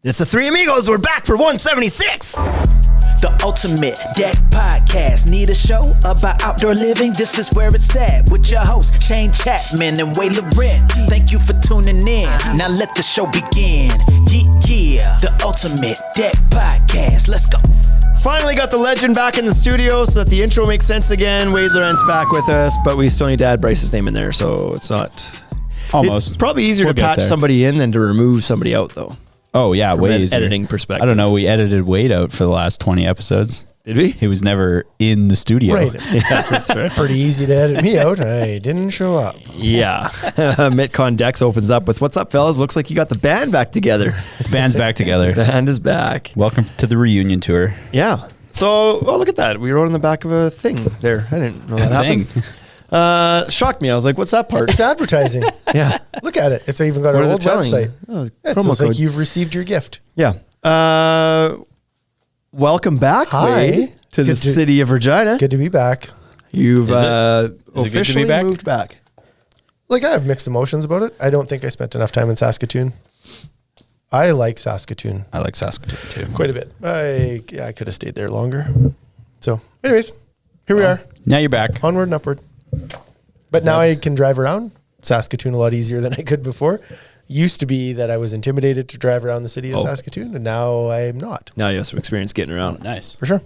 It's the Three Amigos. We're back for 176. The Ultimate Deck Podcast. Need a show about outdoor living? This is where it's at with your hosts, Shane Chapman and Way Laurent. Thank you for tuning in. Now let the show begin. Yeah. The Ultimate Deck Podcast. Let's go. Finally got the legend back in the studio so that the intro makes sense again. Wade Laurent's back with us, but we still need to add Bryce's name in there, so it's not... Almost. It's probably easier to patch somebody in than to remove somebody out, though. Oh, yeah, way easier. Editing perspective. I don't know. We edited Wade out for the last 20 episodes. Did we? He was never in the studio. Right. Yeah, that's right. Pretty easy to edit me out. I didn't show up. Yeah. MitCon Dex opens up with, what's up, fellas? Looks like you got the band back together. The band's back together. The band is back. Welcome to the reunion tour. Yeah. So, well, look at that. We wrote on the back of a thing there. I didn't know that happened. Shocked me. I was like, what's that part? It's advertising. Yeah. Look at it. It's even got What an is old it telling? website. Oh, It promo looks code. like you've received your gift. Yeah. Welcome back, Hi. Wade, to the city of Regina. Good to be back. You've Is it good to be officially back? moved back. Like, I have mixed emotions about it. I don't think I spent enough time in Saskatoon. I like Saskatoon I like Saskatoon, too. quite a bit. I could have stayed there longer. So, anyways, here we are. Now you're back. Onward and upward. But now I can drive around Saskatoon a lot easier than I could before. Used to be that I was intimidated to drive around the city of Saskatoon, and now I'm not. Now you have some experience getting around. Nice. For sure.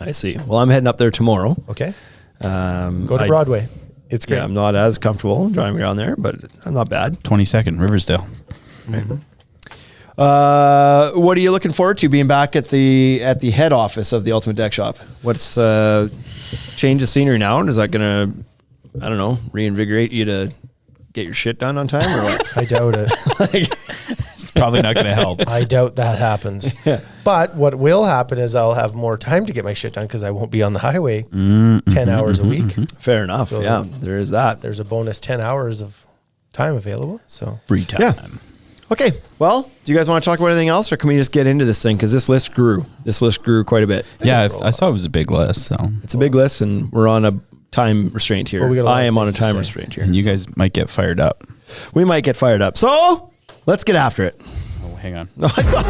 I see. Well, I'm heading up there tomorrow. Okay. Go Go to Broadway. It's great. Yeah, I'm not as comfortable driving around there, but I'm not bad. 22nd, Riversdale. What are you looking forward to being back at the head office of the Ultimate Deck Shop? What's change of scenery now? And is that going to, I don't know, reinvigorate you to get your shit done on time or what? I doubt it. It's probably not going to help. I doubt that happens. Yeah. But what will happen is I'll have more time to get my shit done because I won't be on the highway 10 hours a week. Fair enough. So yeah, there is that. There's a bonus 10 hours of time available. So Free time. Yeah. Okay. Well, do you guys want to talk about anything else, or can we just get into this thing? Because this list grew. This list grew quite a bit. Yeah, I saw it was a big list, so. It's a big list, and we're on a time restraint here. Well, we got a lot I of am on a things to time say. restraint here. And you guys might get fired up. We might get fired up. So let's get after it. Oh, hang on. No, I thought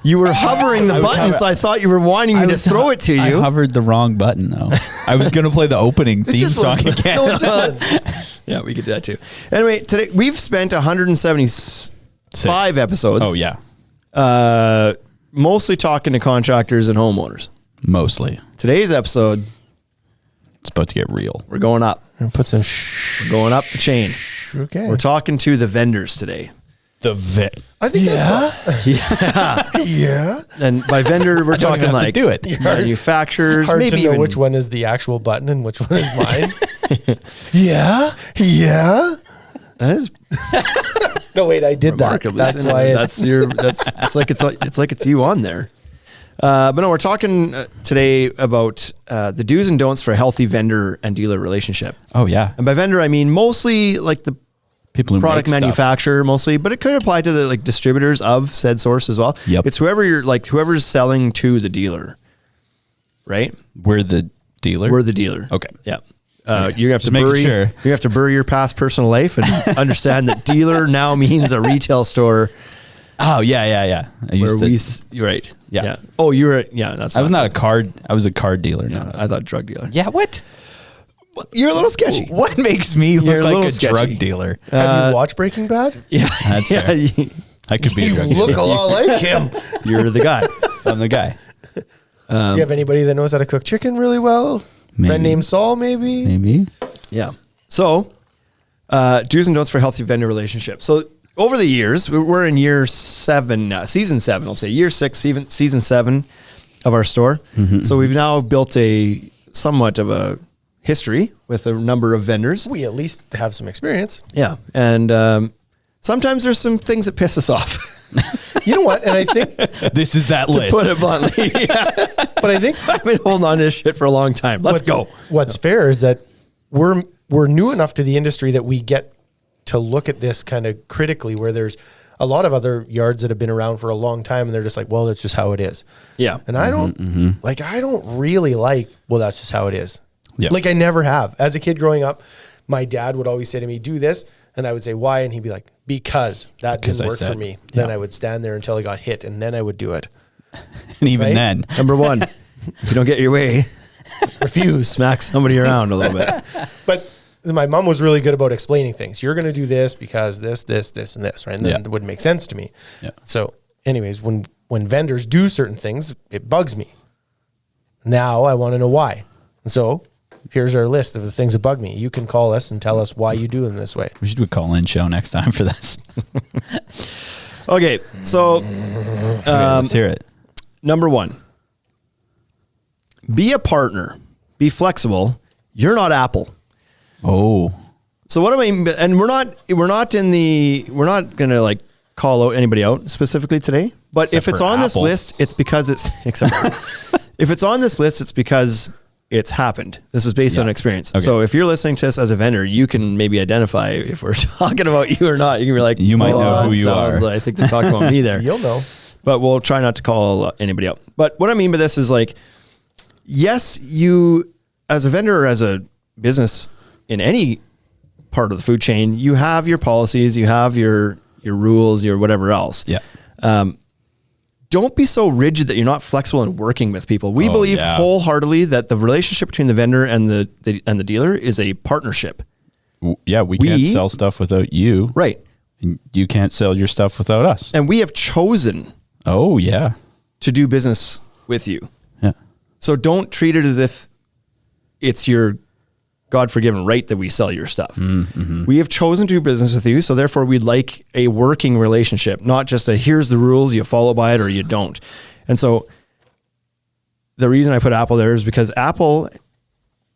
you were hovering the button, so I thought you were wanting me to throw it to I you. hovered the wrong button, though. I was going to play the opening theme song again. No, it's Yeah, we could do that too. Anyway, today we've spent 175 episodes. Oh, yeah. Mostly talking to contractors and homeowners. Mostly. Today's episode, It's about to get real. we're going up. put some We're going up the chain. Okay. We're talking to the vendors today. The vet. I think that's yeah. And by vendor, we're talking have to like do it. manufacturers, Hard maybe to know even which one is the actual button and which one is mine. Yeah. That is No, wait, I did that. remarkably That's similar. why It's like it's you on there. But no, we're talking today about the do's and don'ts for a healthy vendor and dealer relationship. Oh, yeah. And by vendor, I mean mostly like the People who product make stuff. manufacturer mostly, but it could apply to the like distributors of said source as well. Yep. It's whoever's selling to the dealer, right? We're the dealer? We're the dealer. Okay. Yeah. You have to Just making bury. sure. You have to bury your past personal life and understand that dealer now means a retail store. Oh, yeah. I Where used to. you're right. Yeah. Oh, you were. Yeah. That's. I was not a card. I was a card dealer. Yeah, I thought drug dealer. Yeah. What? You're a little sketchy. What makes me You're look a like little a sketchy. drug dealer? Have you watched Breaking Bad? Yeah. That's yeah. fair. I could be a You drug look dealer. a lot like him. You're the guy. I'm the guy. Do you have anybody that knows how to cook chicken really well? Maybe. Friend named Saul, maybe? Maybe. Yeah. So, do's and don'ts for healthy vendor relationships. So, over the years, we're in year 7 now, season 7, I'll say, year 6, season 7 of our store. So, we've now built a somewhat of a history with a number of vendors. We at least have some experience. Yeah. And sometimes there's some things that piss us off. You know what? And I think, This is that list. Put it bluntly. Yeah. but I think I've been holding on to this shit for a long time. Let's go. What's fair is that we're new enough to the industry that we get to look at this kind of critically, where there's a lot of other yards that have been around for a long time and they're just like, well, that's just how it is. Yeah. And I don't I don't really like, well, that's just how it is. Yeah. Like I never have. As a kid growing up, my dad would always say to me, do this. And I would say, why? And he'd be like, because that didn't work for me. Then I would stand there until I got hit, and then I would do it. And even then. Number one, if you don't get your way, refuse. Smack somebody around a little bit. But my mom was really good about explaining things. You're going to do this because this, and this, right? And then it would make sense to me. Yeah. So anyways, when vendors do certain things, it bugs me. Now I want to know why. And so here's our list of the things that bug me. You can call us and tell us why you do them this way. We should do a call-in show next time for this. Okay, so Let's hear it. number one, be a partner. Be flexible. You're not Apple. Oh. So what do I mean? And we're not going to like call out anybody out specifically today. But Except if it's for on this Apple. list, it's because it's if it's on this list, it's because it's happened. This is based on experience. Okay. So if you're listening to us as a vendor, you can maybe identify if we're talking about you or not. You can be like, You might know that who you sounds are. like- I think they're talking about me there. You'll know. But we'll try not to call anybody out. But what I mean by this is like, yes, you as a vendor or as a business in any part of the food chain, you have your policies, you have your rules, your whatever else. Yeah. Don't be so rigid that you're not flexible in working with people. We believe wholeheartedly that the relationship between the vendor and the dealer is a partnership. Yeah, we can't sell stuff without you. Right. And you can't sell your stuff without us. And we have chosen Oh, yeah. to do business with you. Yeah. So don't treat it as if it's your God-forgiven right that we sell your stuff. Mm-hmm. We have chosen to do business with you, so therefore we'd like a working relationship, not just a here's the rules, you follow by it or you don't. And so the reason I put Apple there is because Apple,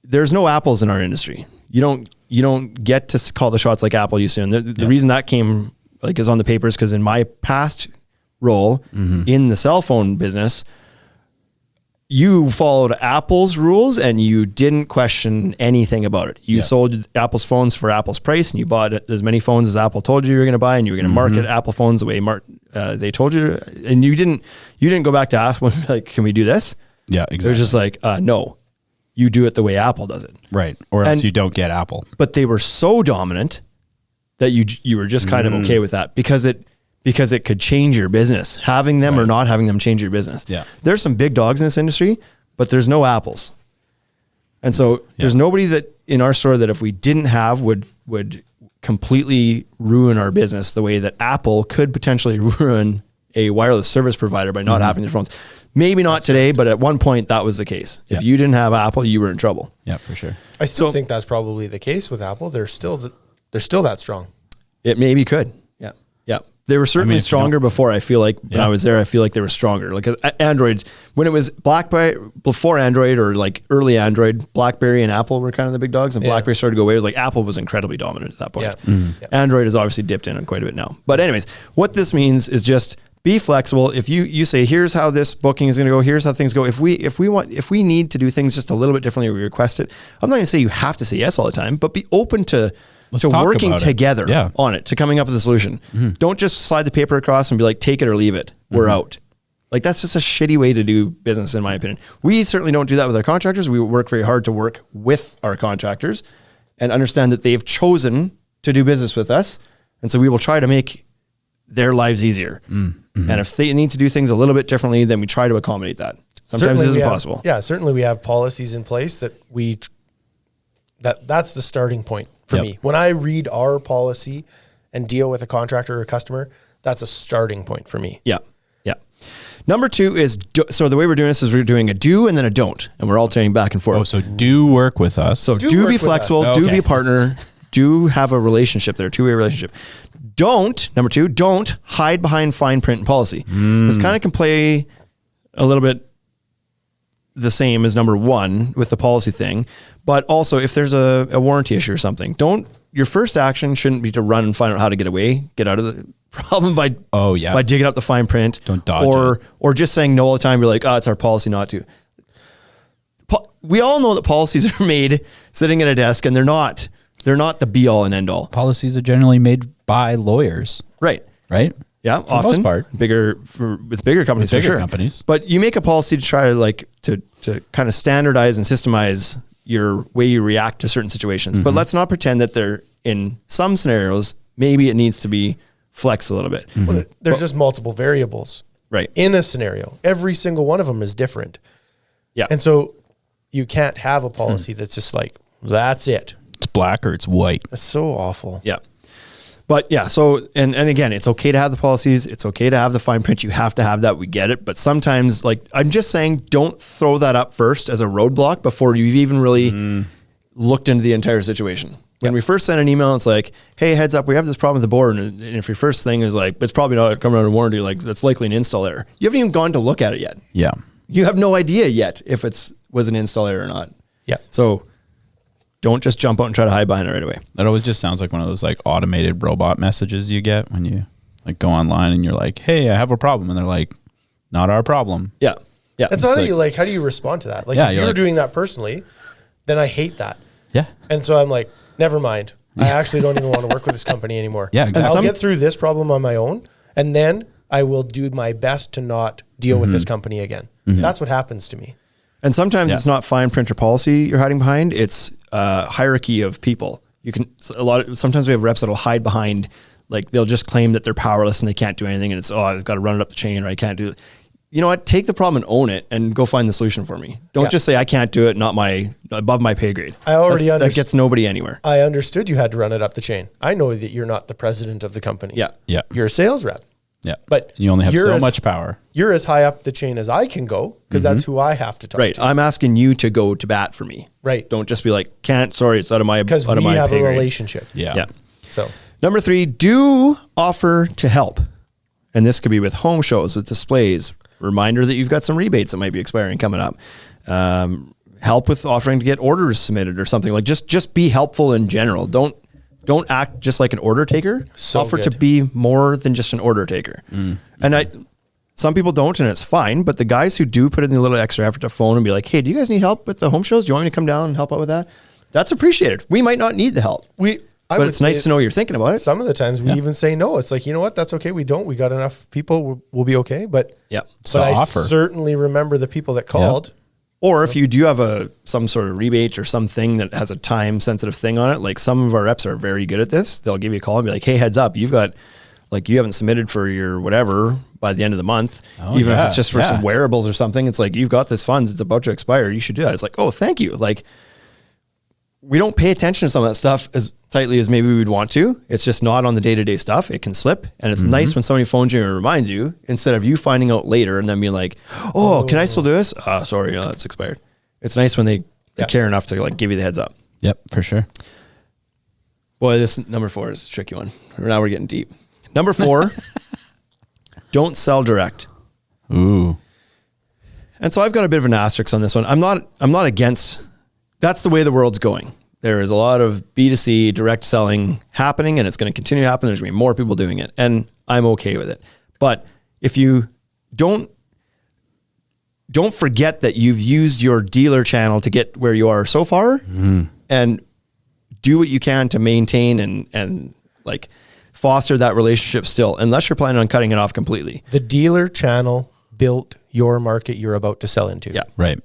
there's no Apples in our industry. You don't get to call the shots like Apple used to. And the reason that came like is on the papers because in my past role in the cell phone business, you followed Apple's rules and you didn't question anything about it. You sold Apple's phones for Apple's price and you bought as many phones as Apple told you were going to buy and you were going to market Apple phones the way they told you. And you didn't go back to ask them like, can we do this? Yeah, exactly. They're just like, no, you do it the way Apple does it. Right. Or else And- you don't get Apple. But they were so dominant that you were just kind of okay with that because it could change your business. Having them or not having them change your business. Yeah. There's some big dogs in this industry, but there's no Apples. And so there's nobody that in our store that if we didn't have would completely ruin our business the way that Apple could potentially ruin a wireless service provider by not having their phones. Maybe not today, but at one point that was the case. If you didn't have Apple, you were in trouble. Yeah, for sure. I still think that's probably the case with Apple. They're still that strong. It maybe could. Yeah. Yeah. They were certainly if you stronger before. I feel like when I was there, I feel like they were stronger. Like Android, when it was BlackBerry, before Android or like early Android, BlackBerry and Apple were kind of the big dogs and BlackBerry started to go away. It was like Apple was incredibly dominant at that point. Yeah. Android has obviously dipped in quite a bit now. But anyways, what this means is just be flexible. If you say, here's how this booking is going to go, here's how things go. If we need to do things just a little bit differently, we request it. I'm not going to say you have to say yes all the time, but be open to talk working about it. together on it, to coming up with a solution. Don't just slide the paper across and be like, take it or leave it. We're out. Like that's just a shitty way to do business, in my opinion. We certainly don't do that with our contractors. We work very hard to work with our contractors and understand that they've chosen to do business with us. And so we will try to make their lives easier. And if they need to do things a little bit differently, then we try to accommodate that. Sometimes it isn't possible. Yeah, certainly we have policies in place that that's the starting point for me. When I read our policy and deal with a contractor or a customer, that's a starting point for me. Yeah. Yeah. Number 2 is, so the way we're doing this is we're doing a do and then a don't, and we're alternating back and forth. Oh, so do work with us. So do work be with flexible, us. do Okay. be a partner, do have a relationship there, two-way relationship. Don't, number 2, don't hide behind fine print and policy. This kind of can play a little bit the same as number 1 with the policy thing, but also if there's a warranty issue or something, your first action shouldn't be to run and find out how to get out of the problem by digging up the fine print. Don't dodge or just saying no all the time. You're like, it's our policy not to. We all know that policies are made sitting at a desk and they're not the be all and end all. Policies are generally made by lawyers. Right. Right? Yeah, For the often most part. with bigger companies, With for bigger sure. companies. But you make a policy to try to to kind of standardize and systemize your way you react to certain situations. But let's not pretend that they're in some scenarios, maybe it needs to be flexed a little bit. Well, there's just multiple variables Right. in a scenario. Every single one of them is different. Yeah. And so you can't have a policy that's just like, that's it. It's black or it's white. That's so awful. Yeah. But yeah, so, and again, it's okay to have the policies. It's okay to have the fine print. You have to have that. We get it. But sometimes, like, I'm just saying, don't throw that up first as a roadblock before you've even really looked into the entire situation. When we first sent an email, it's like, hey, heads up, we have this problem with the board. And if your first thing is like, it's probably not coming under warranty, like, that's likely an install error. You haven't even gone to look at it yet. Yeah. You have no idea yet if was an install error or not. Yeah. So don't just jump out and try to hide behind it right away. That always just sounds like one of those like automated robot messages you get when you like go online and you're like, hey, I have a problem. And they're like, not our problem. Yeah. Yeah. And so how do you respond to that? Like, if you're doing that personally, then I hate that. Yeah. And so I'm like, never mind. I actually don't even want to work with this company anymore. Yeah, exactly. I'll get through this problem on my own, and then I will do my best to not deal with this company again. That's what happens to me. And sometimes it's not fine print or policy you're hiding behind. It's hierarchy of people. You can sometimes we have reps that'll hide behind, like they'll just claim that they're powerless and they can't do anything. And it's, I've got to run it up the chain, or I can't do it. You know what? Take the problem and own it and go find the solution for me. Don't just say, I can't do it. Above my pay grade. I already that gets nobody anywhere. I understood you had to run it up the chain. I know that you're not the president of the company. Yeah. Yeah. You're a sales rep. Yeah. But you only have you're so much power. You're as high up the chain as I can go, because that's who I have to talk Right. to. I'm asking you to go to bat for me. Right. Don't just be like, can't, sorry, it's out of my pay grade. Because we have a relationship. Yeah. Yeah. So Number 3, do offer to help. And this could be with home shows, with displays, reminder that you've got some rebates that might be expiring coming up. Help with offering to get orders submitted or something. Like just be helpful in general. Don't act just like an order taker. So offer good. to be more than just an order taker. And some people don't, and it's fine. But the guys who do put in the little extra effort to phone and be like, hey, do you guys need help with the home shows? Do you want me to come down and help out with that? That's appreciated. We might not need the help. But it's nice to know you're thinking about it. Some of the times we even say no. It's like, you know what? That's okay. We don't. We got enough people. We'll be okay. But It's the I offer. certainly remember the people that called. Or if you do have some sort of rebate or something that has a time sensitive thing on it, like some of our reps are very good at this. They'll give you a call and be like, hey, heads up, you've got, like, you haven't submitted for your whatever by the end of the month. Even if it's just for some wearables or something, it's like, you've got this funds, it's about to expire. You should do that. It's like, oh, thank you. Like, we don't pay attention to some of that stuff as tightly as maybe we'd want to. It's just not on the day-to-day stuff. It can slip. And it's nice when somebody phones you and reminds you, instead of you finding out later and then being like, oh, can I still do this? Sorry, it's expired. It's nice when they care enough to like give you the heads up. Yep, for sure. Boy, this number 4 is a tricky one. Now we're getting deep. Number 4, don't sell direct. Ooh. And so I've got a bit of an asterisk on this one. I'm not against, that's the way the world's going. There is a lot of B2C direct selling happening, and it's going to continue to happen. There's going to be more people doing it, and I'm okay with it. But if you don't forget that you've used your dealer channel to get where you are so far, and do what you can to maintain and like foster that relationship still, unless you're planning on cutting it off completely. The dealer channel built your market you're about to sell into. Yeah. Right.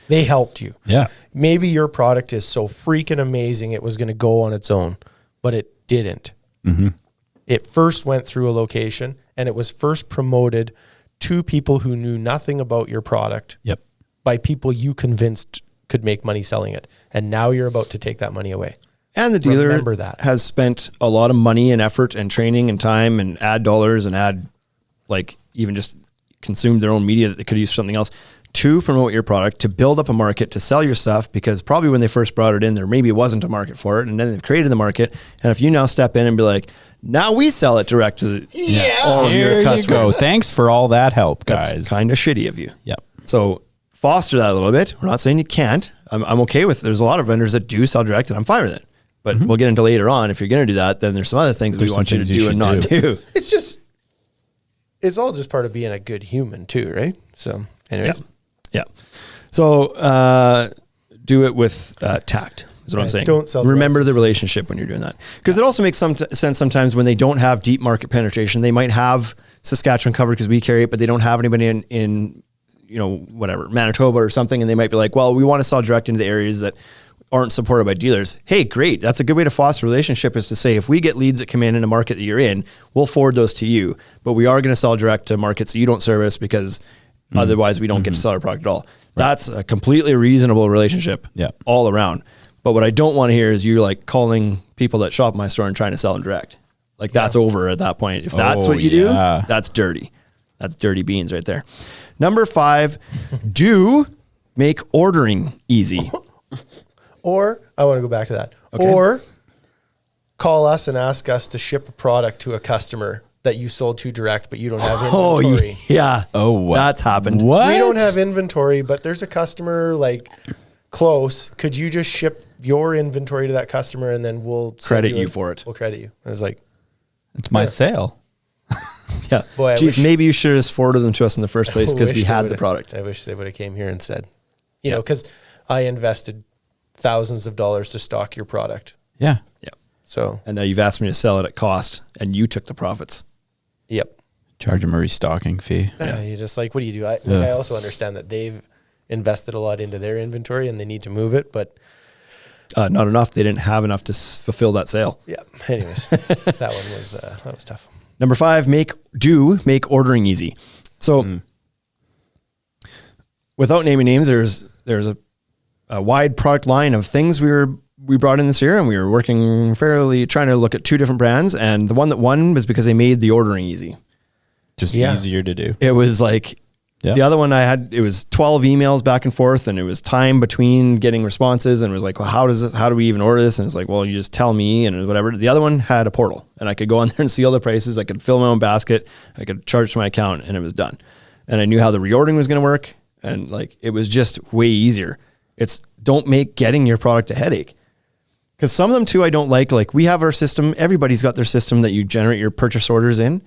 They helped you. Yeah. Maybe your product is so freaking amazing it was going to go on its own, but it didn't. It first went through a location, and it was first promoted to people who knew nothing about your product. Yep. By people you convinced could make money selling it. And now you're about to take that money away. And the dealer Remember that. has spent a lot of money and effort and training and time and ad dollars and even just consumed their own media that they could use for something else to promote your product, to build up a market, to sell your stuff, because probably when they first brought it in, there maybe wasn't a market for it. And then they've created the market. And if you now step in and be like, now we sell it direct to all of Here your you customers. go. Thanks for all that help, guys. That's kind of shitty of you. Yep. So foster that a little bit. We're not saying you can't. I'm okay with, there's a lot of vendors that do sell direct, and I'm fine with it. But we'll get into later on. If you're going to do that, then there's some other things we want you to do and not do. It's all just part of being a good human too, right? So anyways. Yeah. So do it with tact is what I'm saying. Don't sell Remember the relationship when you're doing that. Because it also makes some sense sometimes when they don't have deep market penetration. They might have Saskatchewan covered because we carry it, but they don't have anybody in Manitoba or something. And they might be like, well, we want to sell direct into the areas that aren't supported by dealers. Hey, great. That's a good way to foster a relationship, is to say, if we get leads that come in a market that you're in, we'll forward those to you, but we are going to sell direct to markets that you don't service, because otherwise we don't get to sell our product at all. Right. That's a completely reasonable relationship all around. But what I don't want to hear is you like calling people that shop at my store and trying to sell them direct. Like that's over at that point. If that's what you do, that's dirty. That's dirty beans right there. Number 5, do make ordering easy. Or I want to go back to that. Okay. Or call us and ask us to ship a product to a customer that you sold to direct, but you don't have inventory. Oh, yeah. Oh, what? That's happened. What? We don't have inventory, but there's a customer like close. Could you just ship your inventory to that customer and then we'll credit you for it? We'll credit you. I was like, it's my sale. Yeah. Boy, geez, maybe you should have just forwarded them to us in the first place, because we had the product. I wish they would have came here and said, you know, because I invested thousands of dollars to stock your product. Yeah. Yeah. So. And now you've asked me to sell it at cost, and you took the profits. Yep. Charge them a restocking fee. Yeah. You're just like, what do you do? I also understand that they've invested a lot into their inventory and they need to move it, but not enough. They didn't have enough to fulfill that sale. Yeah. Anyways, that was tough. Number 5, make ordering easy. So without naming names, there's a wide product line of things we brought in this year, and we were working trying to look at 2 different brands. And the one that won was because they made the ordering easy. Just easier to do. It was like, the other one I had, it was 12 emails back and forth, and it was time between getting responses, and it was like, well, how do we even order this? And it's like, well, you just tell me and whatever. The other one had a portal, and I could go on there and see all the prices. I could fill my own basket. I could charge to my account, and it was done. And I knew how the reordering was going to work. And like, it was just way easier. Don't make getting your product a headache. Because some of them too, I don't like we have our system. Everybody's got their system that you generate your purchase orders in.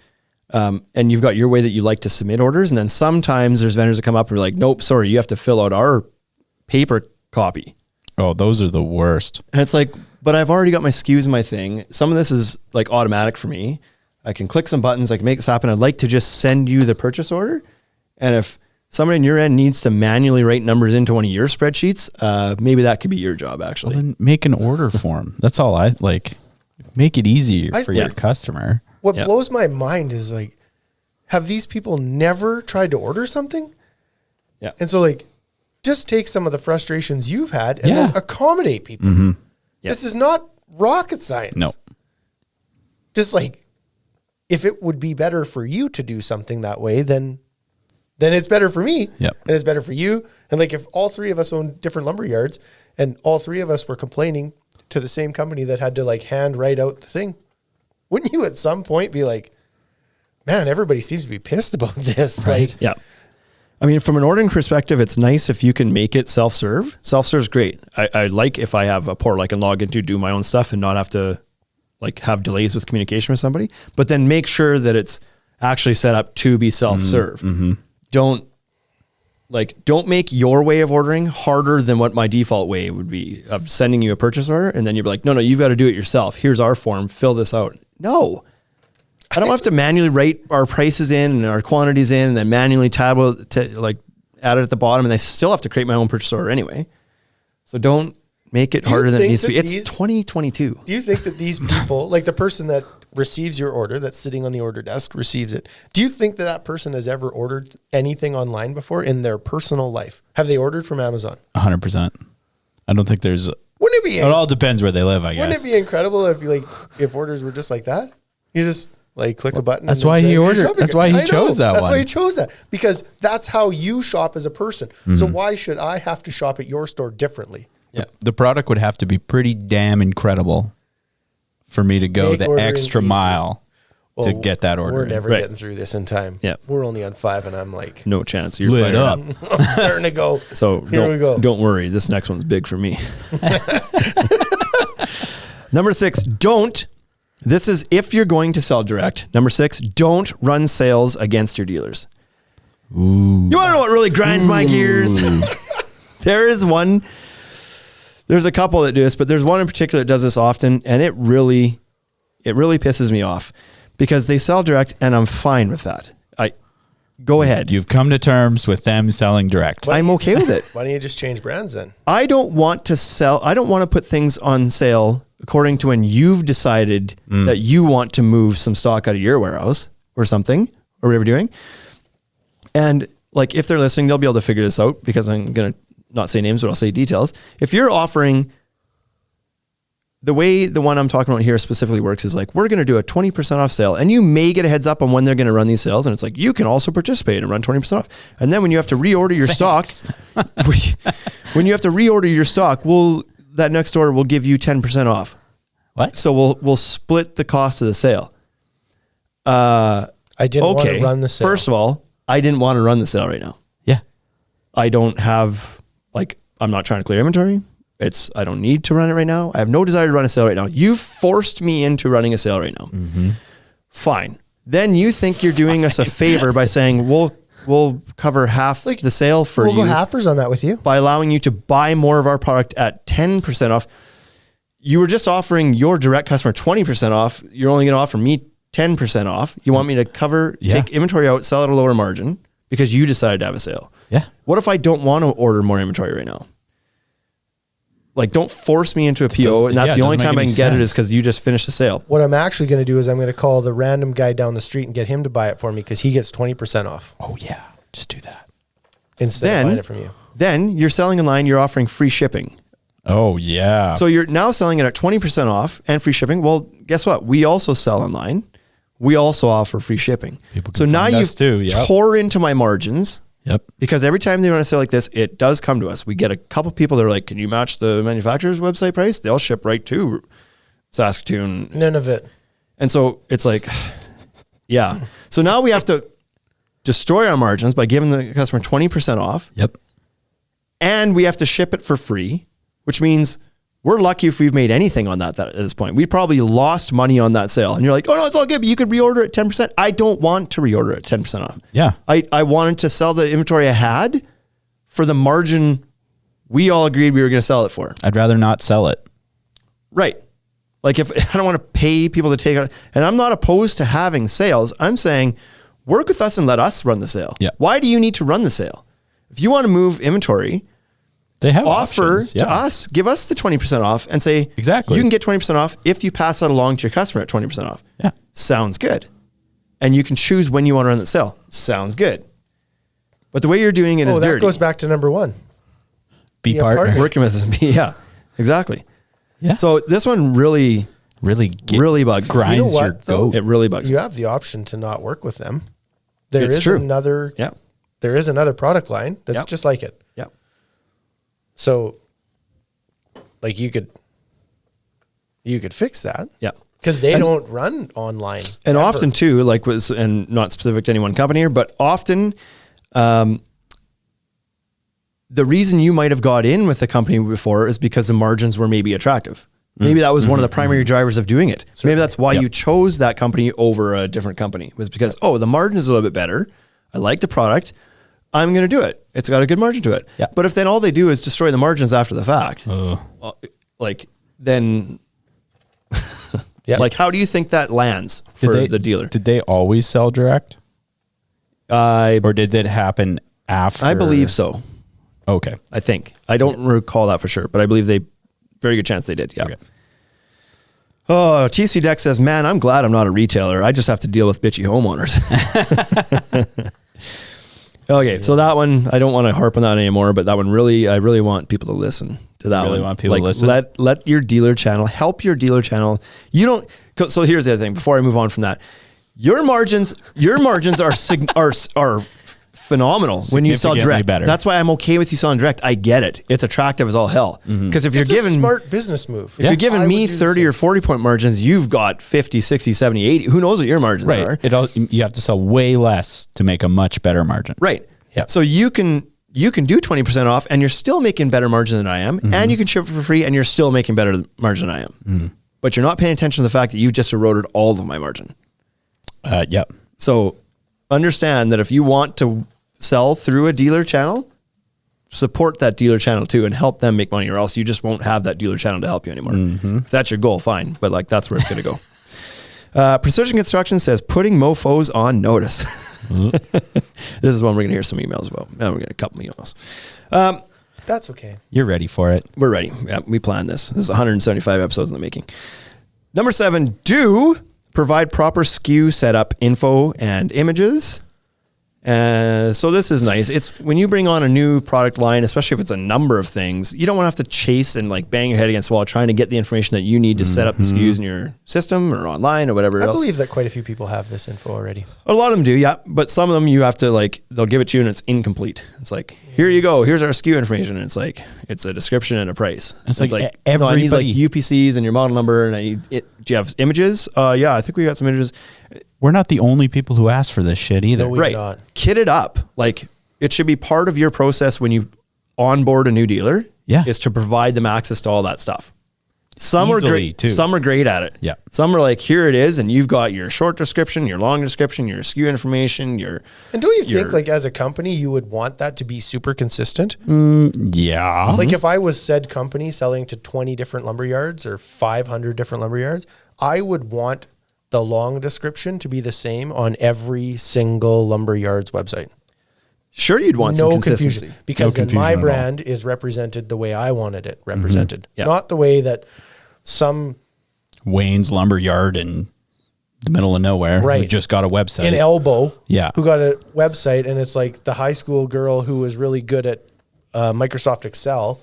And you've got your way that you like to submit orders. And then sometimes there's vendors that come up and are like, nope, sorry, you have to fill out our paper copy. Oh, those are the worst. And it's like, but I've already got my SKUs in my thing. Some of this is like automatic for me. I can click some buttons. I can make this happen. I'd like to just send you the purchase order. And if somebody on your end needs to manually write numbers into one of your spreadsheets, maybe that could be your job, actually. Well, then make an order form. That's all I like. Make it easier for your customer. What blows my mind is like, have these people never tried to order something? Yeah. And so like, just take some of the frustrations you've had and then accommodate people. Mm-hmm. Yep. This is not rocket science. No. Just like, if it would be better for you to do something that way, then it's better for me. Yep. And it's better for you. And like, if all 3 of us own different lumber yards and all 3 of us were complaining to the same company that had to like hand write out the thing, wouldn't you at some point be like, man, everybody seems to be pissed about this. Right. Like, yeah. I mean, from an ordering perspective, it's nice if you can make it self-serve. Self-serve is great. I like if I have a portal I can log into, do my own stuff and not have to like have delays with communication with somebody, but then make sure that it's actually set up to be self-serve. Mm-hmm. Don't make your way of ordering harder than what my default way would be of sending you a purchase order. And then you're like, no, you've got to do it yourself. Here's our form, fill this out. No, I don't have to manually write our prices in and our quantities in and then manually add it at the bottom. And I still have to create my own purchase order anyway. So don't make it harder than it needs to be. It's 2022. Do you think that these people, like the person that receives your order, that's sitting on the order desk, receives it, do you think that person has ever ordered anything online before in their personal life? Have they ordered from Amazon? 100%. I don't think there's... Wouldn't it be... It all depends where they live, I guess. Wouldn't it be incredible if orders were just like that? You just like click a button. That's why he ordered. That's why he chose that one. That's why he chose that, because that's how you shop as a person. Mm-hmm. So why should I have to shop at your store differently? Yeah. The product would have to be pretty damn incredible for me to go the extra mile to get that order. We're never getting through this in time. Yeah. We're only on 5 and I'm like, no chance. You're lit up. I'm starting to go. So here we go. Don't worry. This next one's big for me. Number 6, this is if you're going to sell direct. Number 6, don't run sales against your dealers. Ooh. You want to know what really grinds my gears? There's a couple that do this, but there's one in particular that does this often, and it really pisses me off because they sell direct, and I'm fine with that. go ahead. You've come to terms with them selling direct. I'm okay with it. Why don't you just change brands then? I don't want to sell. I don't want to put things on sale according to when you've decided that you want to move some stock out of your warehouse or something, or whatever you're doing. And like, if they're listening, they'll be able to figure this out because I'm going to not say names, but I'll say details. If you're offering, the way the one I'm talking about here specifically works is like, we're going to do a 20% off sale, and you may get a heads up on when they're going to run these sales. And it's like, you can also participate and run 20% off. And then when you have to reorder your stock, when you have to reorder your stock, that next order will give you 10% off. What? So we'll split the cost of the sale. I didn't want to run the sale. First of all, I didn't want to run the sale right now. Yeah. I don't have, like, I'm not trying to clear inventory. I don't need to run it right now. I have no desire to run a sale right now. You forced me into running a sale right now. Mm-hmm. Fine. Then you think you're doing us a favor by saying, we'll cover half the sale for you. We'll go halfers on that with you. By allowing you to buy more of our product at 10% off. You were just offering your direct customer 20% off. You're only going to offer me 10% off. You want me to take inventory out, sell at a lower margin because you decided to have a sale. Yeah. What if I don't want to order more inventory right now? Like, don't force me into a PO, and that's the only time I can get it is because you just finished the sale. What I'm actually going to do is I'm going to call the random guy down the street and get him to buy it for me because he gets 20% off. Oh yeah, just do that. Instead of buying it from you. Then you're selling online, you're offering free shipping. Oh yeah. So you're now selling it at 20% off and free shipping. Well, guess what? We also sell online. We also offer free shipping. So now you've tore into my margins. Yep. Because every time they run a sale like this, it does come to us. We get a couple people that are like, can you match the manufacturer's website price? They'll ship right to Saskatoon. None of it. And so it's like, yeah. So now we have to destroy our margins by giving the customer 20% off. Yep. And we have to ship it for free, which means we're lucky if we've made anything on that at this point. We probably lost money on that sale. And you're like, oh no, it's all good, but you could reorder at 10%. I don't want to reorder at 10% off. Yeah. I wanted to sell the inventory I had for the margin we all agreed we were going to sell it for. I'd rather not sell it. Right. Like, if I don't want to pay people to take it, and I'm not opposed to having sales. I'm saying work with us and let us run the sale. Yeah. Why do you need to run the sale? If you want to move inventory, they have offer options, to us, give us the 20% off and say, exactly, you can get 20% off if you pass that along to your customer at 20% off. Yeah. Sounds good. And you can choose when you want to run the sale. Sounds good. But the way you're doing it is dirty. That goes back to number one. Be a partner. Working with us. Yeah, exactly. Yeah. So this one really bugs me. Grinds you know what, your goat. It really bugs me. You have the option to not work with them. There It's is true. another. Yeah. There is another product line that's Yep. just like it. Yeah. So, like, you could fix that. Yeah. Because they don't run online. And ever. often too, and not specific to any one company here, but often, the reason you might have got in with the company before is because the margins were maybe attractive. Maybe that was one of the primary drivers of doing it. Certainly. Maybe that's why you chose that company over a different company, was because, the margin is a little bit better. I like the product. I'm going to do it. It's got a good margin to it. Yeah. But if then all they do is destroy the margins after the fact, then like, how do you think that lands for the dealer? Did they always sell direct? Or did that happen after? I believe so. Okay. I think. I don't recall that for sure, but I believe very good chance they did. Yeah. Okay. Oh, TC Deck says, man, I'm glad I'm not a retailer. I just have to deal with bitchy homeowners. Okay. So that one, I don't want to harp on that anymore, but that one I really want people to listen to that one. Really want people to listen. Let your dealer channel, help your dealer channel. So here's the other thing before I move on from that. Your margins are phenomenal when you sell direct. Better. That's why I'm okay with you selling direct. I get it. It's attractive as all hell. Because if you're a smart business move. If you're giving me 30 or 40 point margins, you've got 50, 60, 70, 80. Who knows what your margins are? You have to sell way less to make a much better margin. Right. Yeah. So you can do 20% off and you're still making better margin than I am. And you can ship it for free and you're still making better margin than I am. But you're not paying attention to the fact that you've just eroded all of my margin. Yep. So understand that if you want to sell through a dealer channel, support that dealer channel too and help them make money, or else you just won't have that dealer channel to help you anymore. If that's your goal, fine. But that's where it's going to go. Precision Construction says, putting mofos on notice. This is one we're going to hear some emails about. We're going to a couple emails. That's okay. You're ready for it. We're ready. Yeah, we planned this. This is 175 episodes in the making. Number 7, do provide proper SKU setup info and images. So this is nice. It's when you bring on a new product line, especially if it's a number of things, you don't want to have to chase and like bang your head against the wall trying to get the information that you need to set up the SKUs in your system or online or whatever else. I believe that quite a few people have this info already. A lot of them do, yeah. But some of them you have to like, they'll give it to you and it's incomplete. It's like, here you go. Here's our SKU information. And it's like, it's a description and a price. It's like no, I need everybody- like UPCs and your model number and I need it. Do you have images? Yeah, I think we got some images. We're not the only people who ask for this shit either. No, we- Right. not. Kit it up. Like it should be part of your process when you onboard a new dealer. Yeah. Is to provide them access to all that stuff. Some are Easily, great too. Some are great at it. Yeah. Some are like, here it is. And you've got your short description, your long description, your SKU information, your, And don't you think, like, as a company, you would want that to be super consistent? Yeah. Like, if I was said company selling to 20 different lumber yards or 500 different lumber yards, I would want the long description to be the same on every single lumber yard's website. sure you'd want some No consistency. confusion. Because No then my confusion at all. brand is represented the way I wanted it represented. Yeah. Not the way that some Wayne's lumber yard in the middle of nowhere. Right. Who just got a website. in Elbow Yeah. who got a website, and it's like the high school girl who was really good at Microsoft Excel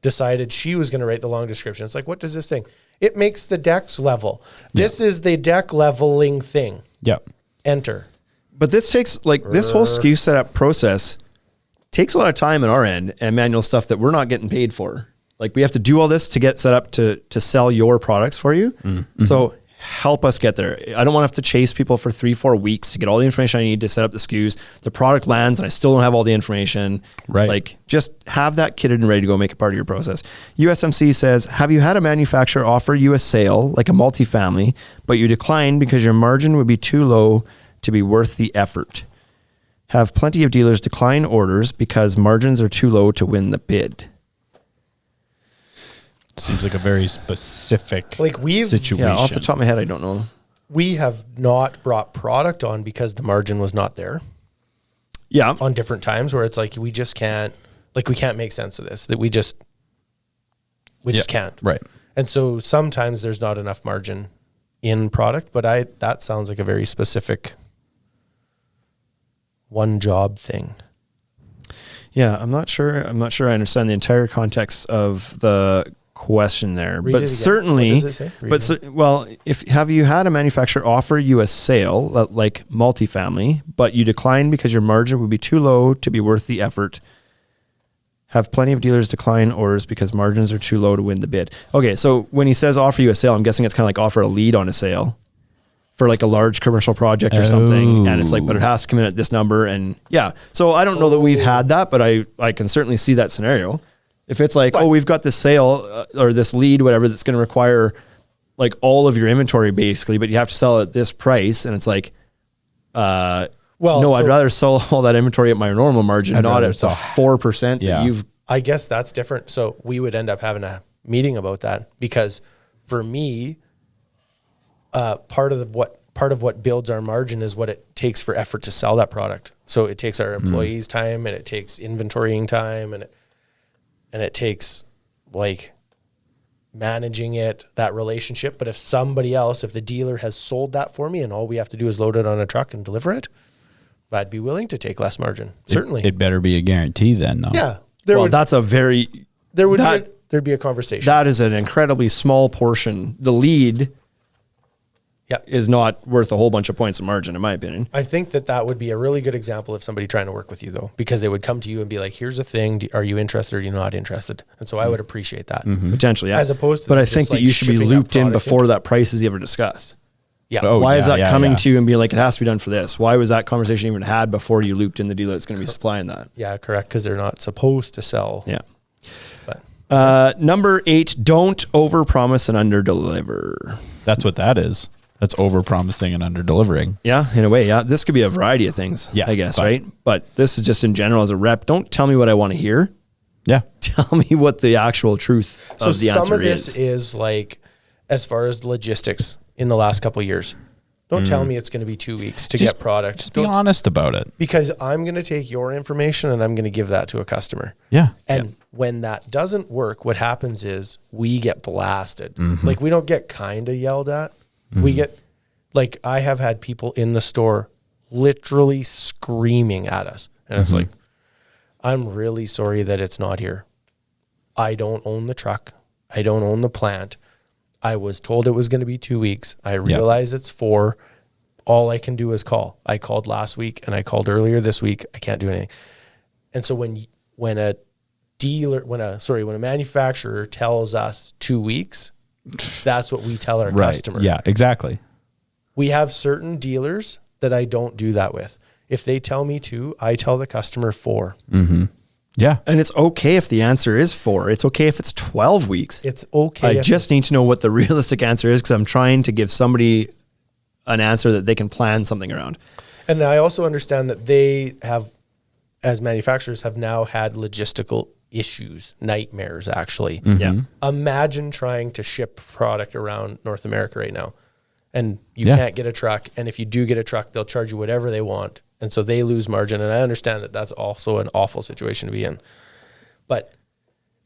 decided she was going to write the long description. It's like, what does this thing? It makes the decks level. This is the deck leveling thing. Yeah. Enter. But this takes like this whole SKU setup process takes a lot of time on our end and manual stuff that we're not getting paid for. Like we have to do all this to get set up to sell your products for you. So help us get there. I don't want to have to chase people for 3-4 weeks to get all the information I need to set up the SKUs. The product lands and I still don't have all the information. Right. Like just have that kitted and ready to go make it part of your process. USMC says, have you had a manufacturer offer you a sale like a multifamily, but you declined because your margin would be too low to be worth the effort? Have plenty of dealers decline orders because margins are too low to win the bid. Seems like a very specific Like situation. Yeah, off the top of my head, I don't know. we have not brought product on because the margin was not there Yeah. on different times where it's like, we just can't, like, we can't make sense of this, that we just can't. Right. And so sometimes there's not enough margin in product, but that sounds like a very specific one job thing. Yeah, I'm not sure I understand the entire context of the question there, Read it but again. certainly, What does it say? Read it well, have you had a manufacturer offer you a sale like multifamily, but you declined because your margin would be too low to be worth the effort? Have plenty of dealers decline orders because margins are too low to win the bid. Okay, so when he says offer you a sale, I'm guessing it's kind of like offer a lead on a sale for like a large commercial project or something. And it's like, but it has to come in at this number. And yeah, so I don't know that we've had that, but I can certainly see that scenario. If it's like, we've got this sale or this lead, whatever, that's going to require like all of your inventory basically, but you have to sell at this price. And it's like, I'd rather sell all that inventory at my normal margin, not at the 4% that you've. I guess that's different. So we would end up having a meeting about that, because for me, part of what builds our margin is what it takes for effort to sell that product. So it takes our employees time, and it takes inventorying time, and it takes like managing it, that relationship. But if the dealer has sold that for me and all we have to do is load it on a truck and deliver it, I'd be willing to take less margin. Certainly. It better be a guarantee then, though. Yeah. There'd be a conversation. That is an incredibly small portion. The lead is not worth a whole bunch of points of margin, in my opinion. I think that would be a really good example of somebody trying to work with you, though, because they would come to you and be like, here's a thing. Are you interested or are you not interested? And so I would appreciate that. Potentially, yeah. As opposed to but I just, think that like, you should be shipping that looped in product before that price is ever discussed. Yeah. Oh, Why is that coming yeah. to you and being like, it has to be done for this? Why was that conversation even had before you looped in the dealer that's going to be supplying that? Yeah, correct. Because they're not supposed to sell. Yeah. But Number 8, don't overpromise and underdeliver. That's what that is. That's overpromising and underdelivering. Yeah, in a way, yeah. This could be a variety of things, I guess, right? But this is just in general as a rep. Don't tell me what I want to hear. Yeah. Tell me what the actual truth of the answer is. Some of this is like, as far as logistics in the last couple of years, Don't tell me it's going to be 2 weeks to get product. Just be honest about it. Because I'm going to take your information and I'm going to give that to a customer. Yeah. And when that doesn't work, what happens is we get blasted. Like we don't get kind of yelled at. We get, like I have had people in the store literally screaming at us. And it's like, I'm really sorry that it's not here. I don't own the truck. I don't own the plant. I was told it was going to be 2 weeks. I realize it's 4. All I can do is call. I called last week and I called earlier this week. I can't do anything. And so when a manufacturer tells us 2 weeks, that's what we tell our customer. Yeah, exactly. We have certain dealers that I don't do that with. If they tell me 2, I tell the customer 4. Yeah. And it's okay if the answer is 4. It's okay if it's 12 weeks. It's okay. I just need to know what the realistic answer is because I'm trying to give somebody an answer that they can plan something around. And I also understand that they have, as manufacturers, have now had logistical issues, nightmares, actually. Yeah. Imagine trying to ship product around North America right now and you can't get a truck. And if you do get a truck, they'll charge you whatever they want. And so they lose margin. And I understand that that's also an awful situation to be in. But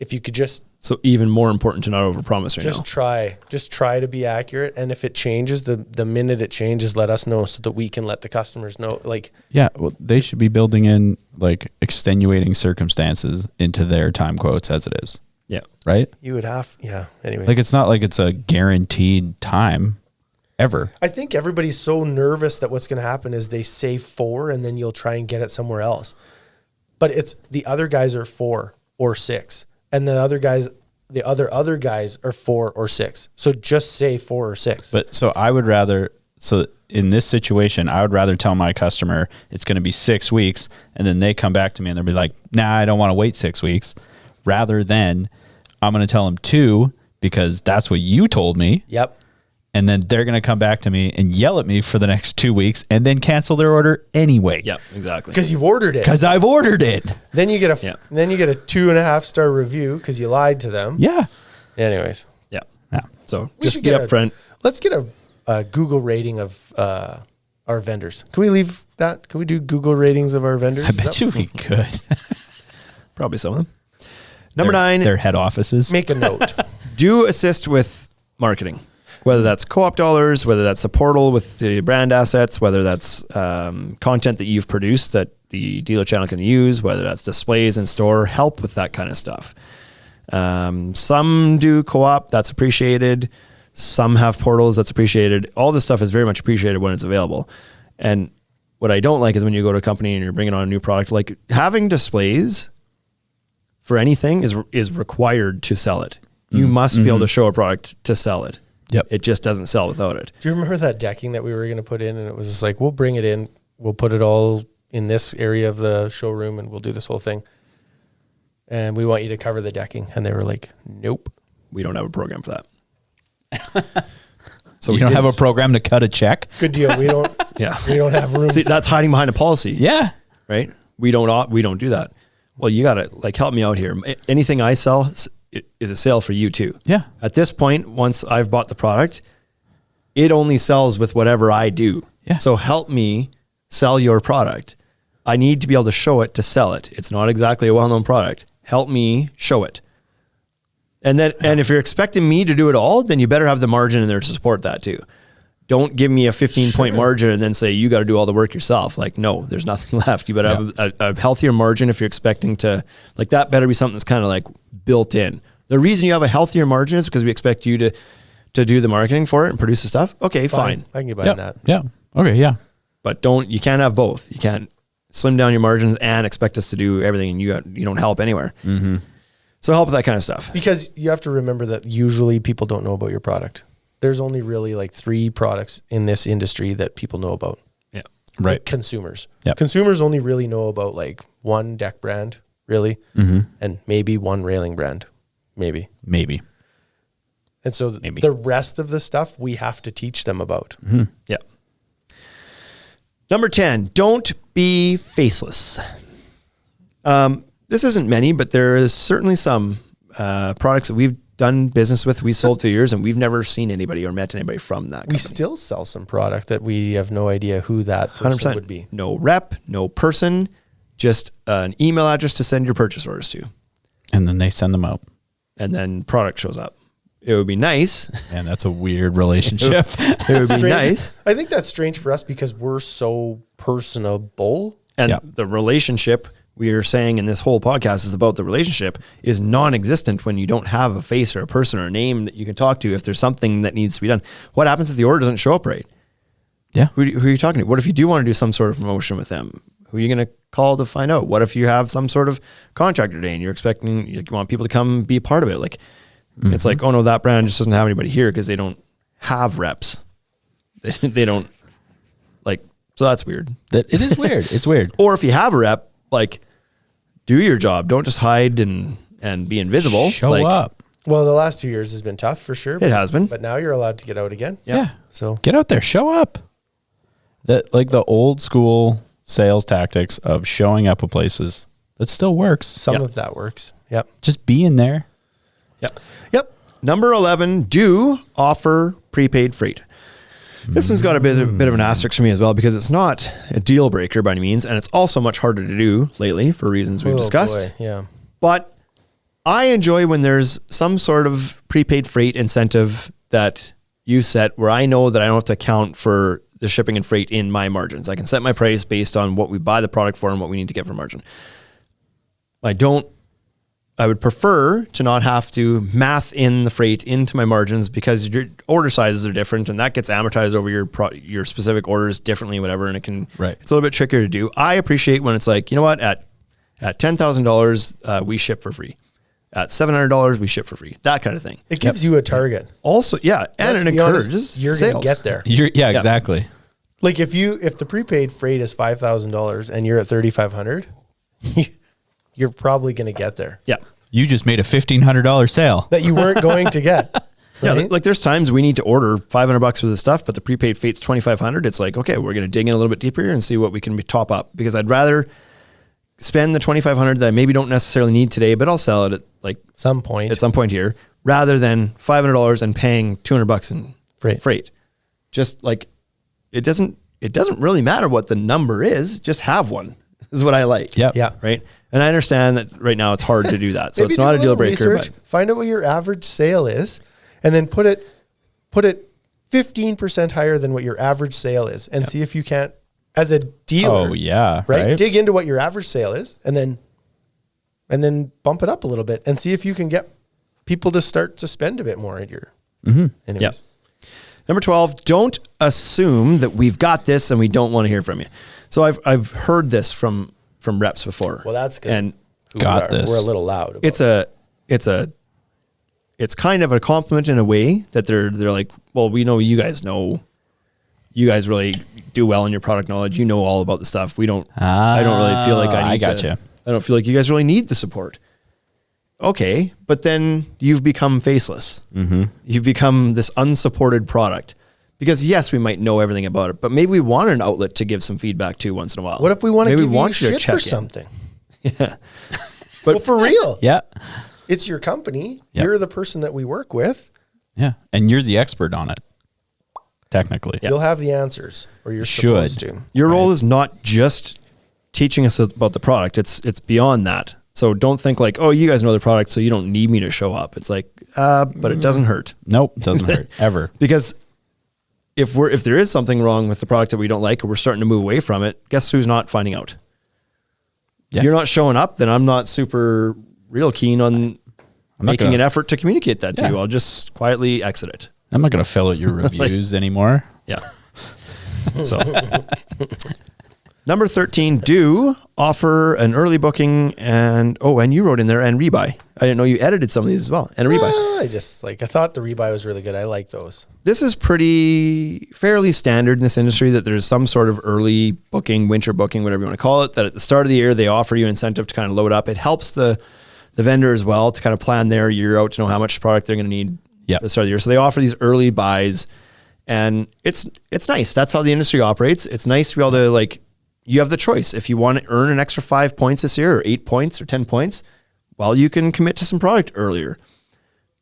if you could so even more important to not overpromise right now. Just try to be accurate. And if it changes, the minute it changes, let us know so that we can let the customers know. Like, yeah, well, they should be building in like extenuating circumstances into their time quotes as it is. Yeah. Right. you would have, anyways. Like, it's not like it's a guaranteed time ever. I think everybody's so nervous that what's going to happen is they say 4 and then you'll try and get it somewhere else. But it's the other guys are 4 or 6 and the other guys are 4 or 6. So just say 4 or 6. But so I would rather, so in this situation, I would rather tell my customer it's going to be 6 weeks and then they come back to me and they'll be like, nah, I don't want to wait 6 weeks, rather than I'm going to tell them 2 because that's what you told me. Yep. And then they're going to come back to me and yell at me for the next 2 weeks and then cancel their order anyway. Yeah, exactly. Because you've ordered it. Because I've ordered it. Then you get a 2.5 star review because you lied to them. Yeah. Anyways. Yeah. Yeah. So We just should be get upfront. Let's get a Google rating of our vendors. Can we leave that? Can we do Google ratings of our vendors? I bet you we could. Probably some of them. Number 9. Their head offices. Make a note. Do assist with marketing. Whether that's co-op dollars, whether that's a portal with the brand assets, whether that's content that you've produced that the dealer channel can use, whether that's displays in store, help with that kind of stuff. Some do co-op, that's appreciated. Some have portals, that's appreciated. All this stuff is very much appreciated when it's available. And what I don't like is when you go to a company and you're bringing on a new product, like having displays for anything is required to sell it. You must be able to show a product to sell it. Yep. It just doesn't sell without it. Do you remember that decking that we were going to put in? And it was just like, we'll bring it in. We'll put it all in this area of the showroom and we'll do this whole thing. And we want you to cover the decking. And they were like, nope. We don't have a program for that. So you don't have a program to cut a check? Good deal. We don't have room. See, that's hiding behind a policy. Yeah. Right? We don't do that. Well, you got to help me out here. Anything I sell is a sale for you too. Yeah. At this point, once I've bought the product, it only sells with whatever I do. Yeah. So help me sell your product. I need to be able to show it to sell it. It's not exactly a well-known product. Help me show it. And then, and if you're expecting me to do it all, then you better have the margin in there to support that too. Don't give me a 15-point margin and then say, you got to do all the work yourself. Like, no, there's nothing left. You better have a healthier margin if you're expecting to, like, that better be something that's kind of like built in. The reason you have a healthier margin is because we expect you to do the marketing for it and produce the stuff. Okay, fine. I can get behind that. Yeah. Okay. Yeah. But you can't have both. You can't slim down your margins and expect us to do everything and you don't help anywhere. Mm-hmm. So help with that kind of stuff. Because you have to remember that usually people don't know about your product. There's only really like 3 products in this industry that people know about. Yeah. Right. Like consumers. Yep. Consumers only really know about like one deck brand, really, and maybe one railing brand. Maybe. And so the rest of the stuff we have to teach them about. Mm-hmm. Yeah. Number 10, don't be faceless. This isn't many, but there is certainly some products that we've done business with, we sold 2 years, and we've never seen anybody or met anybody from that company. We still sell some product that we have no idea who that person would be. No rep, no person, just an email address to send your purchase orders to. And then they send them out. And then product shows up. It would be nice. And that's a weird relationship. It would be Strange. nice. I think that's strange for us because we're so personable. And Yeah. the relationship we are saying in this whole podcast is about the relationship is non-existent when you don't have a face or a person or a name that you can talk to if there's something that needs to be done. What happens if the order doesn't show up right? Yeah. Who are you talking to? What if you do want to do some sort of promotion with them? Who are you going to call to find out? What if you have some sort of contractor day and you're expecting, you want people to come be a part of it? Like, it's like, oh no, that brand just doesn't have anybody here because they don't have reps. They don't like, so that's weird. That it is weird. It's weird. Or if you have a rep, like, do your job. Don't just hide and be invisible. Show Like, up. Well, the last 2 years has been tough for sure. It has been. But now you're allowed to get out again. Yeah. So Get out there. Show up. That like the old school sales tactics of showing up at places. That still works. some Yep. of that works. Yep. Just being there. Yep. Yep. Number 11, do offer prepaid freight. This one's got a bit of an asterisk for me as well because it's not a deal breaker by any means, and it's also much harder to do lately for reasons we've Oh, discussed. boy. Yeah. But I enjoy when there's some sort of prepaid freight incentive that you set where I know that I don't have to account for the shipping and freight in my margins. I can set my price based on what we buy the product for and what we need to get for margin. I would prefer to not have to math in the freight into my margins because your order sizes are different and that gets amortized over your specific orders differently, whatever. And it's a little bit trickier to do. I appreciate when it's like, you know what, at $10,000, we ship for free. At $700, we ship for free. That kind of thing. It gives you a target. Also, yeah, and Let's it be honest, encourages you're sales. going to get there. Exactly. Like if the prepaid freight is $5,000 and you're at $3,500, you're probably going to get there. Yeah. You just made a $1,500 sale. That you weren't going to get. Yeah, right? like there's times we need to order $500 worth of stuff, but the prepaid freight's $2,500. It's like, okay, we're going to dig in a little bit deeper and see what we can top up because I'd rather spend the $2,500 that I maybe don't necessarily need today, but I'll sell it at like at some point here, rather than $500 and paying $200 in freight. Just like it doesn't really matter what the number is. Just have one is what I like. Yep. Yeah. Right. And I understand that right now it's hard to do that. So Maybe it's not do a deal little breaker. research, But find out what your average sale is and then put it 15% higher than what your average sale is and see if you can't, as a dealer. Oh yeah. Right? Dig into what your average sale is and then bump it up a little bit and see if you can get people to start to spend a bit more at your, anyways. Yep. Number 12, don't assume that we've got this and we don't want to hear from you. So I've heard this from reps before. Well, that's good. And Got this. We're a little loud. About it's kind of a compliment in a way that they're like, well, we know you guys really do well in your product knowledge. You know all about the stuff. I don't really feel like I don't feel like you guys really need the support. Okay, but then you've become faceless. Mm-hmm. You've become this unsupported product. Because yes, we might know everything about it, but maybe we want an outlet to give some feedback to once in a while. What if we want to Maybe give we you want you to shit for check in. something? Yeah. But for real. Yeah. It's your company. Yep. You're the person that we work with. Yeah. And you're the expert on it. Technically. You'll have the answers, or you're Should. supposed to. Your role is not just teaching us about the product. It's beyond that. So don't think like, oh, you guys know the product, so you don't need me to show up. It's like, but it doesn't hurt. Nope. Doesn't hurt. Ever. Because if there is something wrong with the product that we don't like or we're starting to move away from it, guess who's not finding out? Yeah. You're not showing up, then I'm not super real keen on making an effort to communicate that to you. I'll just quietly exit it. I'm not going to fill out your reviews anymore. Yeah. So number 13, do offer an early booking and you wrote in there and rebuy. I didn't know you edited some of these as well. And a rebuy. I thought the rebuy was really good. I like those. This is fairly standard in this industry that there's some sort of early booking, winter booking, whatever you want to call it, that at the start of the year, they offer you incentive to kind of load up. It helps the vendor as well to kind of plan their year out to know how much product they're going to need at the start of the year. So they offer these early buys and it's nice. That's how the industry operates. It's nice to be able to you have the choice. If you want to earn an extra 5 points this year or 8 points or 10 points, well, you can commit to some product earlier.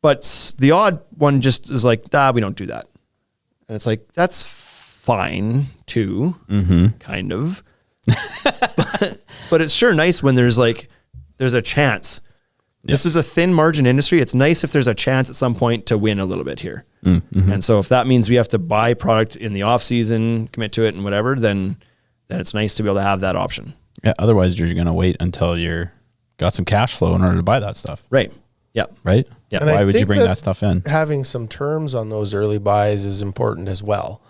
But the odd one just is like, we don't do that. And it's like, that's fine too, kind of. but it's sure nice when there's a chance. This is a thin margin industry. It's nice if there's a chance at some point to win a little bit here. And so if that means we have to buy product in the off season, commit to it and whatever, then it's nice to be able to have that option. Yeah. Otherwise you're going to wait until you're got some cash flow in order to buy that stuff. Right. Yeah. Right. Yeah. And Why I would you think bring that stuff in? Having some terms on those early buys is important as well,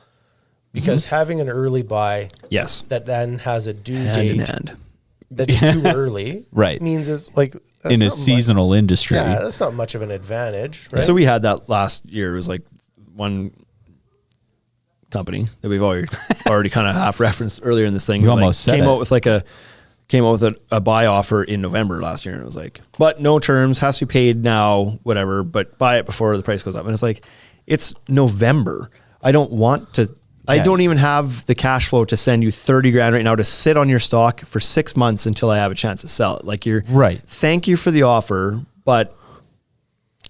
because having an early buy Yes. that then has a due Hand date in hand. that is too early, Right. means it's like that's In a not seasonal industry. Yeah, that's not much of an advantage, right? So we had that last year. It was like one company that we've already kind of half referenced earlier in this thing. You It was almost said came it. out with a buy offer in November last year, and it was like, but no terms, has to be paid now, whatever, but buy it before the price goes up. And it's like, it's November. I don't want to. I don't even have the cash flow to send you 30 grand right now to sit on your stock for 6 months until I have a chance to sell it. Like you're Right. Thank you for the offer, but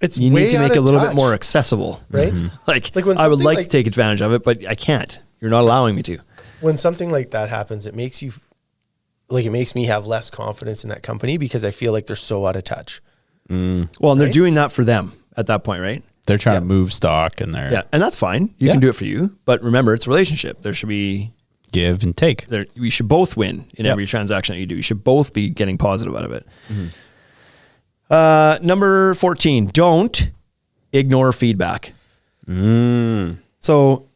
it's you way need to out make it a of little bit touch, more accessible. right? Like Like when I would something like like- to take advantage of it, but I can't. You're not allowing me to. When something like that happens, it makes you it makes me have less confidence in that company because I feel like they're so out of touch. Well, and they're doing that for them at that point, right? They're trying to move stock and they're Yeah, and that's fine. You Yeah. can do it for you, but remember, it's a relationship. There should be give and take. we should both win in Yep. every transaction that you do. You should both be getting positive out of it. Number 14, don't ignore feedback. So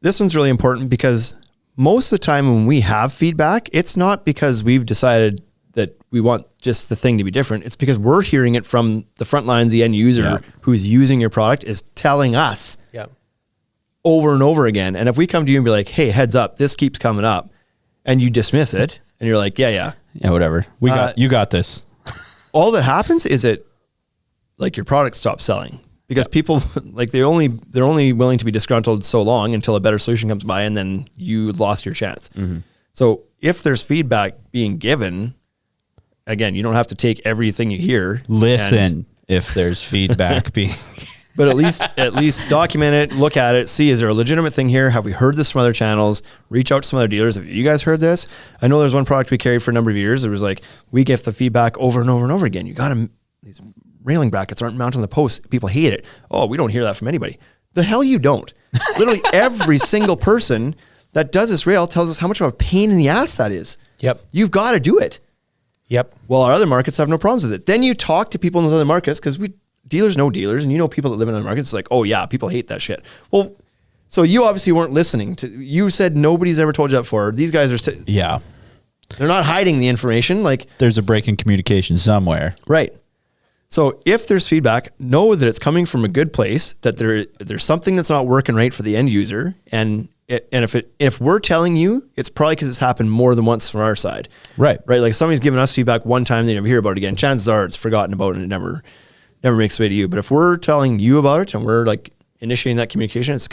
this one's really important because most of the time when we have feedback, it's not because we've decided that we want just the thing to be different. It's because we're hearing it from the front lines, the end user who's using your product is telling us Yeah. over and over again. And if we come to you and be like, hey, heads up, this keeps coming up, and you dismiss it and you're like, yeah, Yeah, whatever. You got this. all that happens is like your product stops selling because people like they're only willing to be disgruntled so long until a better solution comes by, and then you lost your chance. So if there's feedback being given, again, you don't have to take everything you hear. Listen if there's feedback being But at least document it, look at it, see, is there a legitimate thing here? Have we heard this from other channels? Reach out to some other dealers. Have you guys heard this? I know there's one product we carried for a number of years. It was like, we get the feedback over and over and over again. You got to, these railing brackets aren't mounted on the post. People hate it. Oh, we don't hear that from anybody. The hell you don't. Literally every single person that does this rail tells us how much of a pain in the ass that is. Yep. You've got to do it. Yep. Well, our other markets have no problems with it. Then you talk to people in those other markets because dealers know dealers, and you know people that live in other markets. It's like, oh yeah, people hate that shit. Well, so you obviously weren't listening to. You said nobody's ever told you that before. These guys are. Yeah. They're not hiding the information. Like There's a break in communication somewhere. right. So if there's feedback, know that it's coming from a good place. That there's something that's not working right for the end user, and if we're telling you, it's probably because it's happened more than once from our side. Right. Right. Like somebody's given us feedback one time, they never hear about it again. Chances are it's forgotten about and it never makes its way to you. But if we're telling you about it and we're like initiating that communication, it's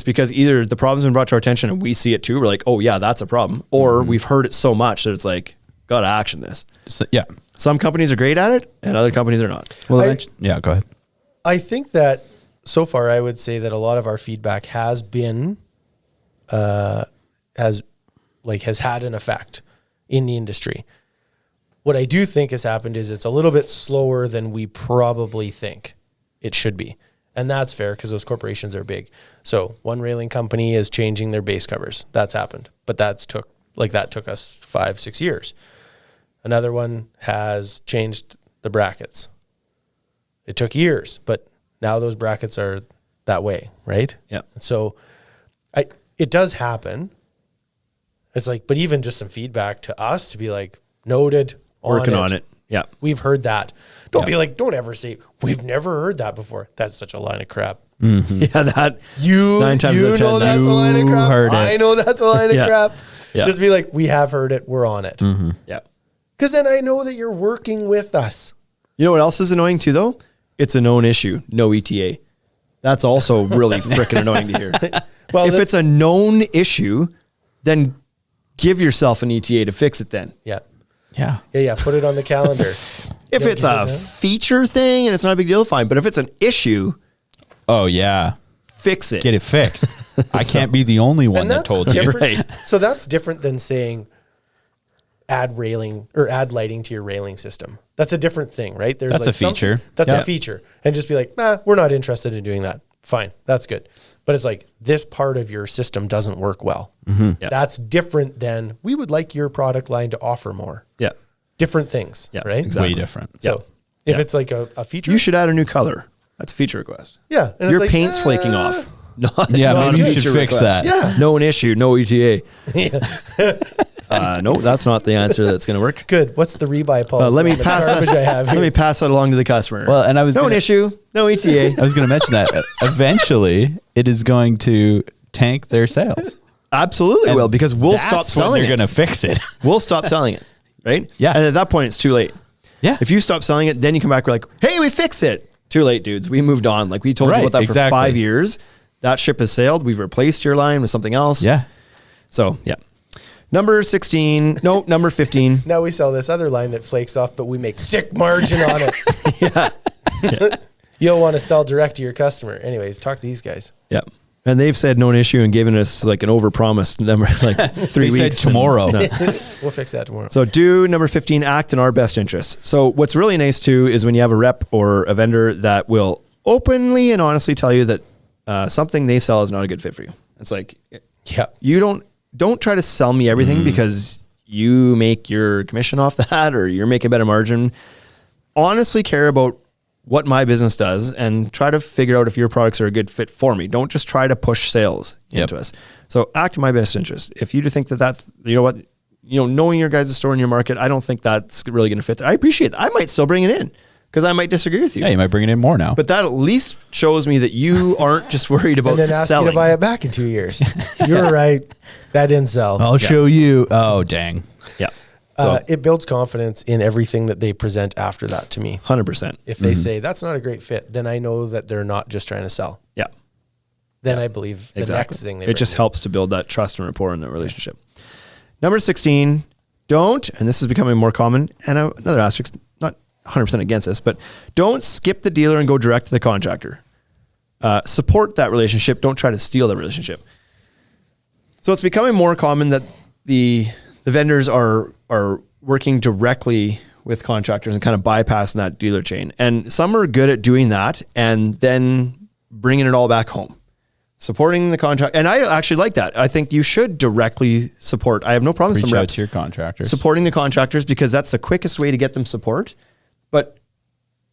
because either the problem's been brought to our attention and we see it too. We're like, oh yeah, that's a problem. Or we've heard it so much that it's like, gotta action this. So, yeah. Some companies are great at it and other companies are not. Well, go ahead. I think that so far, I would say that a lot of our feedback has been, has had an effect in the industry. What I do think has happened is it's a little bit slower than we probably think it should be. And that's fair because those corporations are big. So one railing company is changing their base covers. That's happened. But that took us 5-6 years. Another one has changed the brackets. It took years, but now those brackets are that way, right? Yeah. So it does happen. It's like, but even just some feedback to us to be like, noted, Working on it. Yeah. We've heard that. Don't be like, don't ever say, we've never heard that before. That's such a line of crap. Yeah. That 9 times out of 10, know that's a you line of crap. heard it. I know that's a line of Yeah. crap. Yeah. Just be like, we have heard it. We're on it. Yeah. Because then I know that you're working with us. You know what else is annoying too, though? It's a known issue. No ETA. That's also really freaking annoying to hear. Well, if it's a known issue, then give yourself an ETA to fix it then. Yeah. Yeah. Yeah. Put it on the calendar. If it's a feature thing and it's not a big deal, fine. But if it's an issue, Oh yeah, fix it. get it fixed. I can't be the only one that told you. Right. So that's different than saying add railing or add lighting to your railing system. That's a different thing, right? There's That's a feature. That's Yeah. a feature. And just be like, we're not interested in doing that. Fine. That's good. But it's like this part of your system doesn't work well. Yeah. That's different than we would like your product line to offer more. Yeah. Different things, Yeah, right? exactly. Way different. So if it's like a feature, You should add a new color. That's a feature request. yeah. And it's Your like, paint's flaking off. Not, Yeah, not maybe a you should feature fix request. that. Yeah. No an issue. No ETA. No, that's not the answer that's going to work. Good. What's the rebuy policy? Let me on the pass garbage that. I have Let here? me pass that along to the customer. Well, and I was no an gonna- issue. No ETA. I was going to mention that eventually it is going to tank their sales. Absolutely will, because we'll stop selling They're it. going to fix it. We'll stop selling it. Right? Yeah. And at that point, it's too late. Yeah. If you stop selling it, then you come back, we're like, hey, we fix it. Too late, dudes. We moved on. Like we told you Right, about that exactly. for 5 years. That ship has sailed. We've replaced your line with something else. Yeah. So, yeah. Number 16. No, number 15. Now we sell this other line that flakes off, but we make sick margin on it. You'll want to sell direct to your customer. Anyways, talk to these guys. Yeah. And they've said no an issue and given us like an overpromised number, like 3 They weeks. said tomorrow. No. We'll fix that tomorrow. So do number 15, act in our best interest. So what's really nice too is when you have a rep or a vendor that will openly and honestly tell you that something they sell is not a good fit for you. It's like, yeah. you don't try to sell me everything because you make your commission off that or you're making a better margin. Honestly care about what my business does and try to figure out if your products are a good fit for me. Don't just try to push sales into us. So act in my best interest. If you do think that you know what, knowing your guys' store in your market, I don't think that's really going to fit there. I appreciate that. I might still bring it in because I might disagree with you. Yeah, you might bring it in more now. But that at least shows me that you aren't just worried about And then ask selling. you to buy it back in 2 years. You're right. That didn't sell. I'll show you. Oh, dang. Yeah. It builds confidence in everything that they present after that to me. 100%. If they say that's not a great fit, then I know that they're not just trying to sell. Yeah. Then I believe the next thing they it just bring helps to build that trust and rapport in the relationship. Number 16, don't, and this is becoming more common, and another asterisk, not 100% against this, but don't skip the dealer and go direct to the contractor. Support that relationship. Don't try to steal the relationship. So it's becoming more common that the vendors are working directly with contractors and kind of bypassing that dealer chain. And some are good at doing that and then bringing it all back home. Supporting the contract. And I actually like that. I think you should directly support. I have no problem with Reach some out reps to your contractors. supporting the contractors because that's the quickest way to get them support. But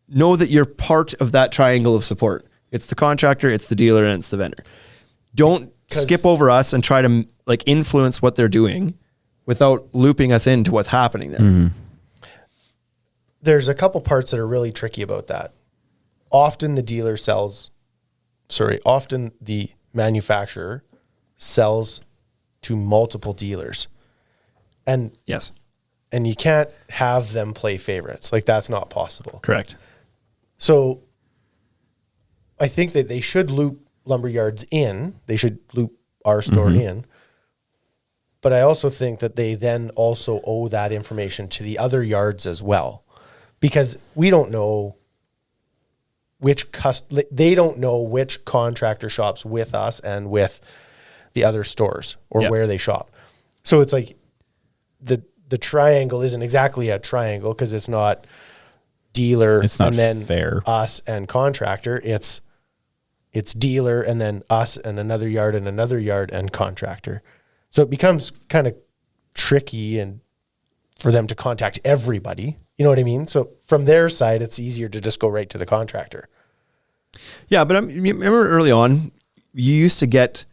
know that you're part of that triangle of support. It's the contractor, it's the dealer, and it's the vendor. Don't skip over us and try to like influence what they're doing without looping us into what's happening there. There's a couple parts that are really tricky about that. Often the manufacturer sells to multiple dealers. And Yes, you can't have them play favorites. Like that's not possible. correct. So I think that they should loop lumberyards in. They should loop our store in. But I also think that they then also owe that information to the other yards as well. Because we don't know they don't know which contractor shops with us and with the other stores or Yep. where they shop. So it's like the triangle isn't exactly a triangle because it's not dealer It's not and then fair. us and contractor. It's dealer and then us and another yard and contractor. So it becomes kind of tricky and for them to contact everybody. You know what I mean? So from their side, it's easier to just go right to the contractor. Yeah, but you remember early on, you used to get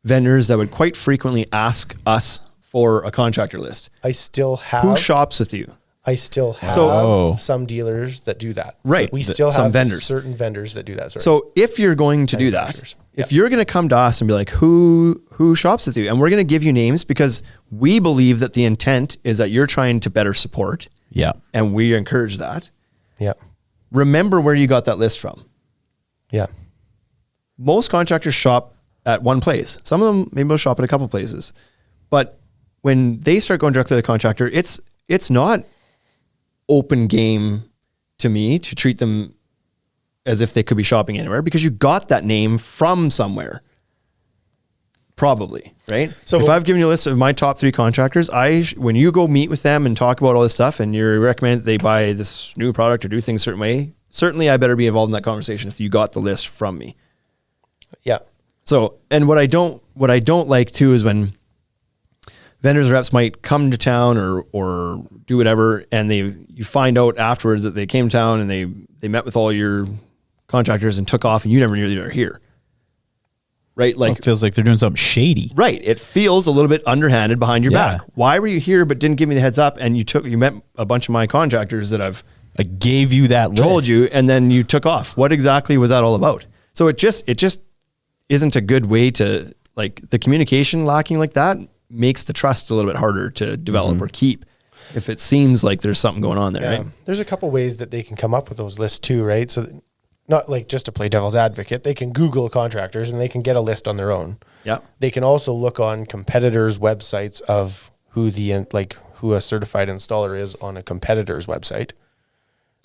vendors that would quite frequently ask us for a contractor list. I still have Who shops with you? some dealers that do that. Right. So we still Some have vendors. certain vendors that do that. So if you're going to do that, Manufacturers. if you're going to come to us and be like, who shops with you? And we're going to give you names because we believe that the intent is that you're trying to better support Yeah. and we encourage that. Yeah. Remember where you got that list from. Yeah. Most contractors shop at one place. Some of them maybe will shop at a couple places. But when they start going directly to the contractor, it's not open game to me to treat them as if they could be shopping anywhere, because you got that name from somewhere. Probably, right? So if I've given you a list of my top 3 contractors, when you go meet with them and talk about all this stuff and you recommend that they buy this new product or do things a certain way, certainly I better be involved in that conversation if you got the list from me. Yeah. So, and what I don't like too is when vendors or reps might come to town or do whatever, and you find out afterwards that they came to town and they met with all your contractors and took off, and you never knew they were here. Right? Like, it feels like they're doing something shady. Right. It feels a little bit underhanded behind your back. Why were you here but didn't give me the heads up, and you met a bunch of my contractors that I gave you that told list. you, and then you took off. What exactly was that all about? So it just isn't a good way to, like, the communication lacking like that makes the trust a little bit harder to develop or keep if it seems like there's something going on there, right? There's a couple ways that they can come up with those lists too, right? So not like just to play devil's advocate, they can Google contractors and they can get a list on their own. Yeah. They can also look on competitors' websites of who a certified installer is on a competitor's website.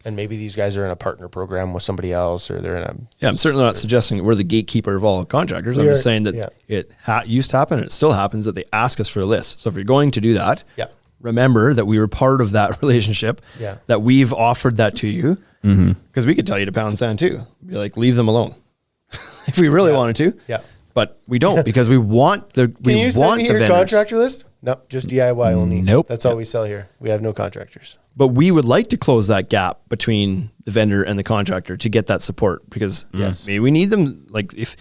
And maybe these guys are in a partner program with somebody else, or they're in a... Yeah, I'm certainly not suggesting that we're the gatekeeper of all contractors. I'm just saying that it used to happen, and it still happens, that they ask us for a list. So if you're going to do that, remember that we were part of that relationship, that we've offered that to you, because we could tell you to pound sand too. Be like, leave them alone if we really wanted to. Yeah. But we don't, because we want the Can you send me your contractor list? No, just DIY only. Nope. That's all we sell here. We have no contractors. But we would like to close that gap between the vendor and the contractor to get that support, because maybe we need them. Like, if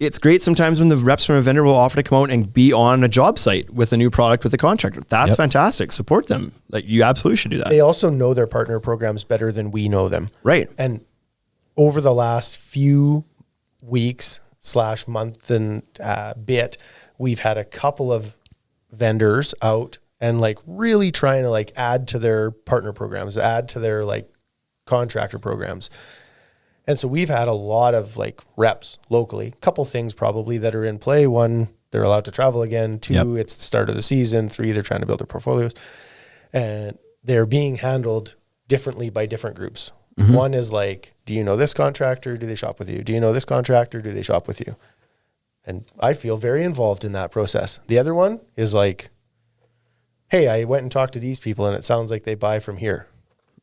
it's great sometimes when the reps from a vendor will offer to come out and be on a job site with a new product with the contractor. That's fantastic. Support them. Like, you absolutely should do that. They also know their partner programs better than we know them. Right. And over the last few weeks / month and bit, we've had a couple of vendors out and like really trying to like add to their partner programs, add to their like contractor programs. And so we've had a lot of like reps locally, a couple things probably that are in play. 1, they're allowed to travel again. 2, it's the start of the season. 3, they're trying to build their portfolios, and they're being handled differently by different groups. One is like, do you know this contractor? Do they shop with you? Do you know this contractor? Do they shop with you? And I feel very involved in that process. The other one is like, hey, I went and talked to these people and it sounds like they buy from here.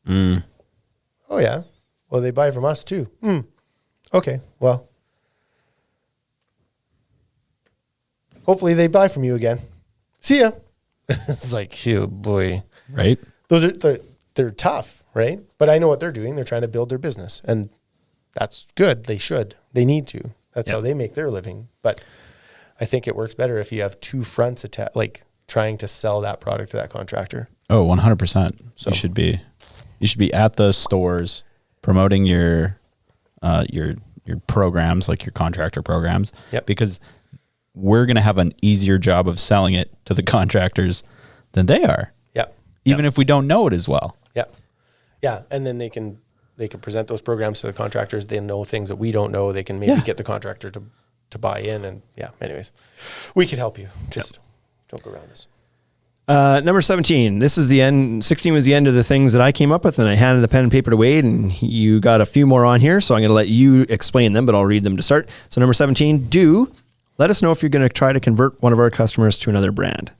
Oh yeah. Well, they buy from us too. Okay. Well, hopefully they buy from you again. See ya. It's like, oh boy. Right. Those are, they're tough, right? But I know what they're doing. They're trying to build their business, and that's good. They should. They need to. That's how they make their living. But I think it works better if you have 2 fronts like trying to sell that product to that contractor. Oh, 100%. So you should be at the stores promoting your programs, like your contractor programs. Yep. Because we're going to have an easier job of selling it to the contractors than they are. Yeah. Even if we don't know it as well. Yeah. Yeah. And then they can present those programs to the contractors. They know things that we don't know. They can maybe get the contractor to buy in, and anyways, we can help you. Just don't go around us. Number 17, this is the end. 16 was the end of the things that I came up with, and I handed the pen and paper to Wade, and you got a few more on here. So I'm going to let you explain them, but I'll read them to start. So number 17, let us know if you're going to try to convert one of our customers to another brand.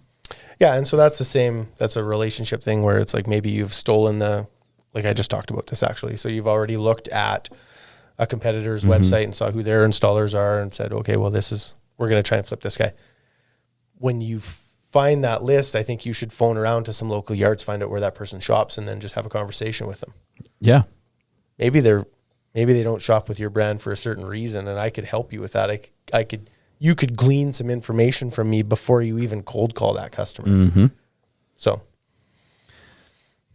Yeah. And so that's the same, that's a relationship thing where it's like, maybe you've stolen like I just talked about this actually. So you've already looked at a competitor's website and saw who their installers are and said, okay, well, we're going to try and flip this guy. When you find that list, I think you should phone around to some local yards, find out where that person shops, and then just have a conversation with them. Yeah. Maybe they don't shop with your brand for a certain reason, and I could help you with that. You could glean some information from me before you even cold call that customer. So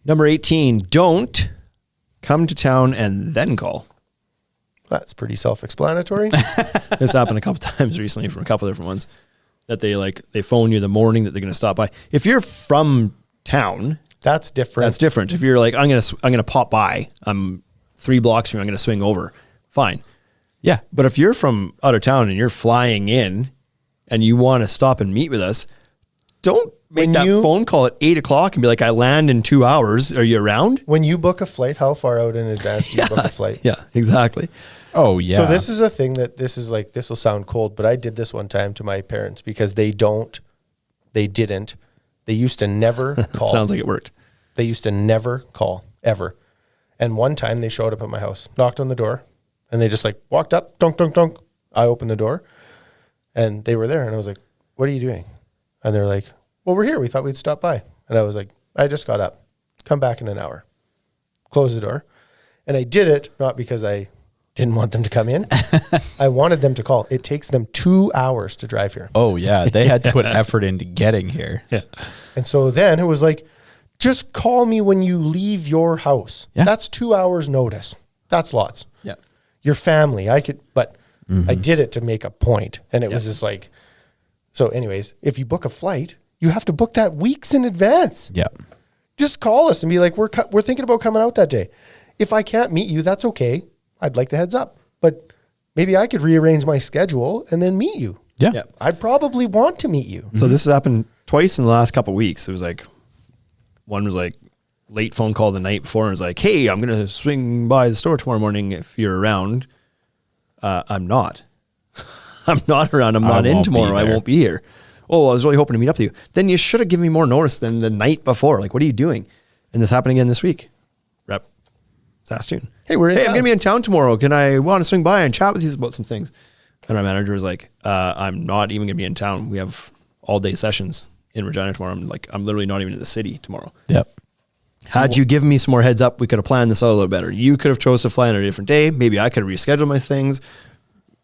number 18, don't come to town and then call. that's pretty self-explanatory. This happened a couple times recently from a couple different ones, that they phone you the morning that they're going to stop by. If you're from town, that's different. That's different. If you're like, I'm going to pop by, I'm 3 blocks from you, I'm going to swing over. Fine. Yeah. But if you're from out of town and you're flying in and you want to stop and meet with us, don't make that phone call at 8:00 and be like, I land in 2 hours. Are you around? When you book a flight, how far out in advance do you book a flight? Yeah, exactly. Oh yeah. So this is a thing that this will sound cold, but I did this one time to my parents because they used to never call. Sounds like it worked. They used to never call ever. And one time they showed up at my house, knocked on the door, and they just like walked up, dunk, dunk, dunk. I opened the door and they were there. And I was like, what are you doing? And they're like, well, we're here. We thought we'd stop by. And I was like, I just got up. Come back in an hour. Close the door. And I did it not because I didn't want them to come in. I wanted them to call. It takes them 2 hours to drive here. Oh yeah. They had to put effort into getting here. Yeah. And so then it was like, just call me when you leave your house. Yeah. That's 2 hours notice. That's lots. Yeah. Your family, but I did it to make a point. And it was just like, so anyways, if you book a flight, you have to book that weeks in advance. Yeah. Just call us and be like, we're thinking about coming out that day. If I can't meet you, that's okay. I'd like the heads up, but maybe I could rearrange my schedule and then meet you. Yeah. Yeah. I'd probably want to meet you. So this has happened twice in the last couple of weeks. It was like, one was like late phone call the night before and was like, hey, I'm going to swing by the store tomorrow morning if you're around. I'm not. I'm not around. I'm not in won't be tomorrow. I there. won't be here. Oh, I was really hoping to meet up with you. Then you should have given me more notice than the night before. Like, what are you doing? And this happened again this week. Rep Saskatoon. Hey, we're in I'm town. going to be in town tomorrow. Can I want to swing by and chat with you about some things? And our manager was like, I'm not even going to be in town. We have all day sessions in Regina tomorrow. I'm literally not even in the city tomorrow. Yep. Had you given me some more heads up, we could have planned this out a little better. You could have chose to fly on a different day. Maybe I could have rescheduled my things.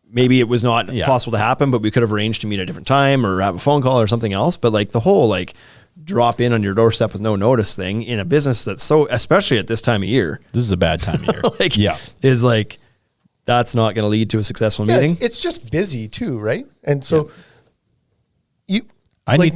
Maybe it was not possible to happen, but we could have arranged to meet at a different time or have a phone call or something else. But like the whole like drop in on your doorstep with no notice thing in a business that's so, especially at this time of year, This is a bad time of year. is like, that's not going to lead to a successful Yeah, meeting. it's just busy too, right? And so I need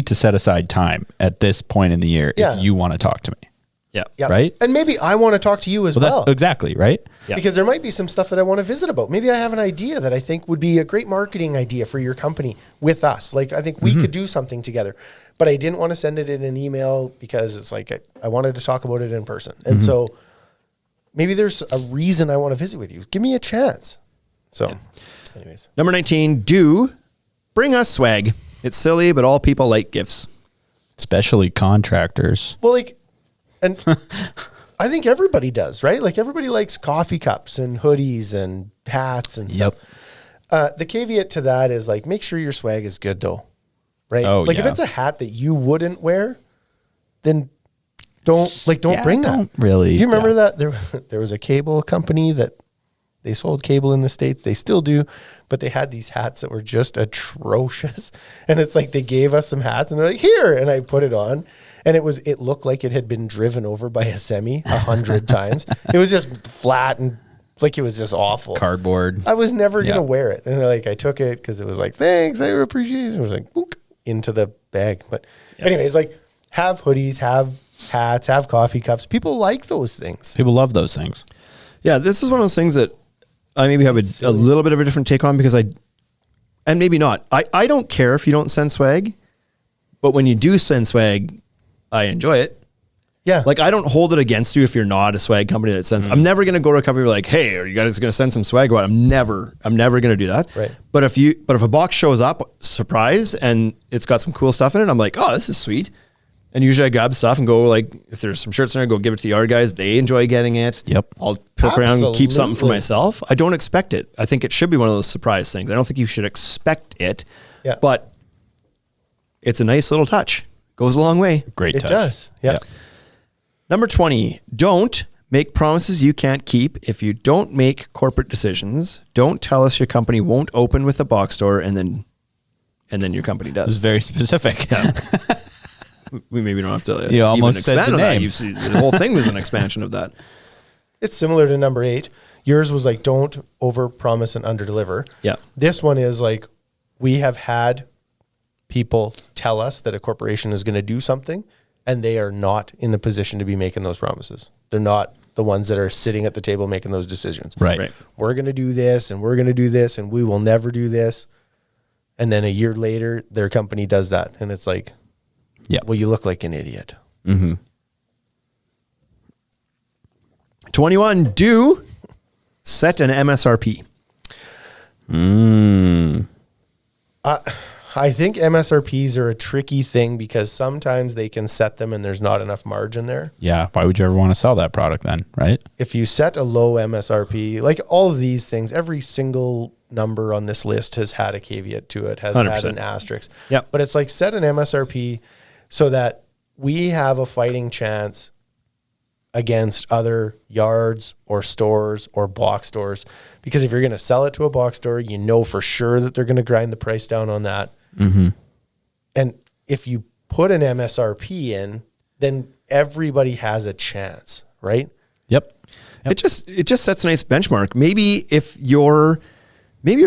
to set aside time at this point in the year Yeah. if you want to talk to me. yeah, right? And maybe I want to talk to you as well. Exactly, right? Yeah. Because there might be some stuff that I want to visit about. Maybe I have an idea that I think would be a great marketing idea for your company with us. Like I think we could do something together, but I didn't want to send it in an email because it's like I wanted to talk about it in person. And so maybe there's a reason I want to visit with you. Give me a chance. So anyways. Number 19, do bring us swag. It's silly, but all people like gifts. Especially contractors. Well, like, and I think everybody does, right? Like everybody likes coffee cups and hoodies and hats and stuff. The caveat to that is like, make sure your swag is good though, right? Oh, like if yeah. it's a hat that you wouldn't wear, then don't bring that. Don't really. Do you remember that there was a cable company that they sold cable in the States? They still do, but they had these hats that were just atrocious. And it's like they gave us some hats and they're like, here, and I put it on. And it looked like it had been driven over by a semi 100 times. It was just flat and like it was just awful. Cardboard. I was never gonna wear it, and like I took it because it was like thanks, I appreciate it. It was like boink, into the bag. But anyways, like have hoodies, have hats, have coffee cups. People like those things. People love those things. Yeah, this is one of those things that I maybe have a little bit of a different take on because and maybe not. I don't care if you don't send swag, but when you do send swag, I enjoy it. Yeah. Like I don't hold it against you if you're not a swag company that sends. I'm never going to go to a company like, hey, are you guys going to send some swag? I'm never going to do that. Right. But if a box shows up, surprise, and it's got some cool stuff in it, I'm like, oh, this is sweet. And usually I grab stuff and go like, if there's some shirts in there, go give it to the yard guys. They enjoy getting it. Yep. I'll poke around and keep something for Absolutely. myself. I don't expect it. I think it should be one of those surprise things. I don't think you should expect it. Yeah. But it's a nice little touch. Goes a long way. Great It touch. does. Yeah. Number 20, don't make promises you can't keep. If you don't make corporate decisions, don't tell us your company won't open with a box store and then your company This is does. very specific. We maybe don't have to You even almost said expand the on that. name. You've seen, the whole thing was an expansion of that. It's similar to number 8. Yours was like, don't over promise and under deliver. Yeah. This one is like, we have had people tell us that a corporation is going to do something and they are not in the position to be making those promises. They're not the ones that are sitting at the table making those decisions. Right. We're going to do this and we're going to do this and we will never do this. And then a year later, their company does that. And it's like, Yeah. Well, you look like an idiot. 21, do set an MSRP. I think MSRPs are a tricky thing because sometimes they can set them and there's not enough margin there. Yeah. Why would you ever want to sell that product then? Right. If you set a low MSRP, like all of these things, every single number on this list has had a caveat to it, has 100%. had an asterisk. Yep. But it's like set an MSRP so that we have a fighting chance against other yards or stores or box stores. Because if you're going to sell it to a box store, you know for sure that they're going to grind the price down on that. And if you put an MSRP in, then everybody has a chance, right? Yep. It just sets a nice benchmark. Maybe if your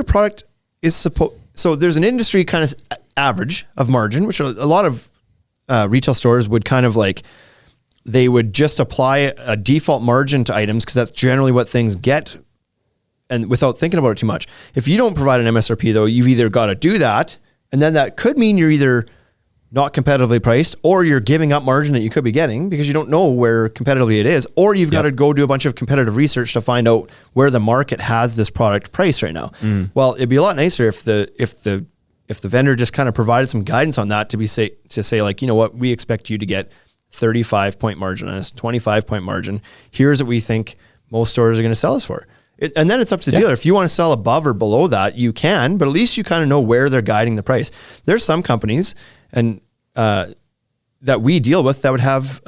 product is so there's an industry kind of average of margin, which a lot of retail stores would kind of like, they would just apply a default margin to items because that's generally what things get, and without thinking about it too much. If you don't provide an MSRP though, you've either got to do that, and then that could mean you're either not competitively priced or you're giving up margin that you could be getting because you don't know where competitively it is, or you've got to go do a bunch of competitive research to find out where the market has this product priced right now. Well, it'd be a lot nicer if the vendor just kind of provided some guidance on that to say like, you know what, we expect you to get 35-point margin on this, 25-point margin. Here's what we think most stores are going to sell us for. And then it's up to the dealer. If you want to sell above or below that, you can, but at least you kind of know where they're guiding the price. There's some companies and that we deal with that would have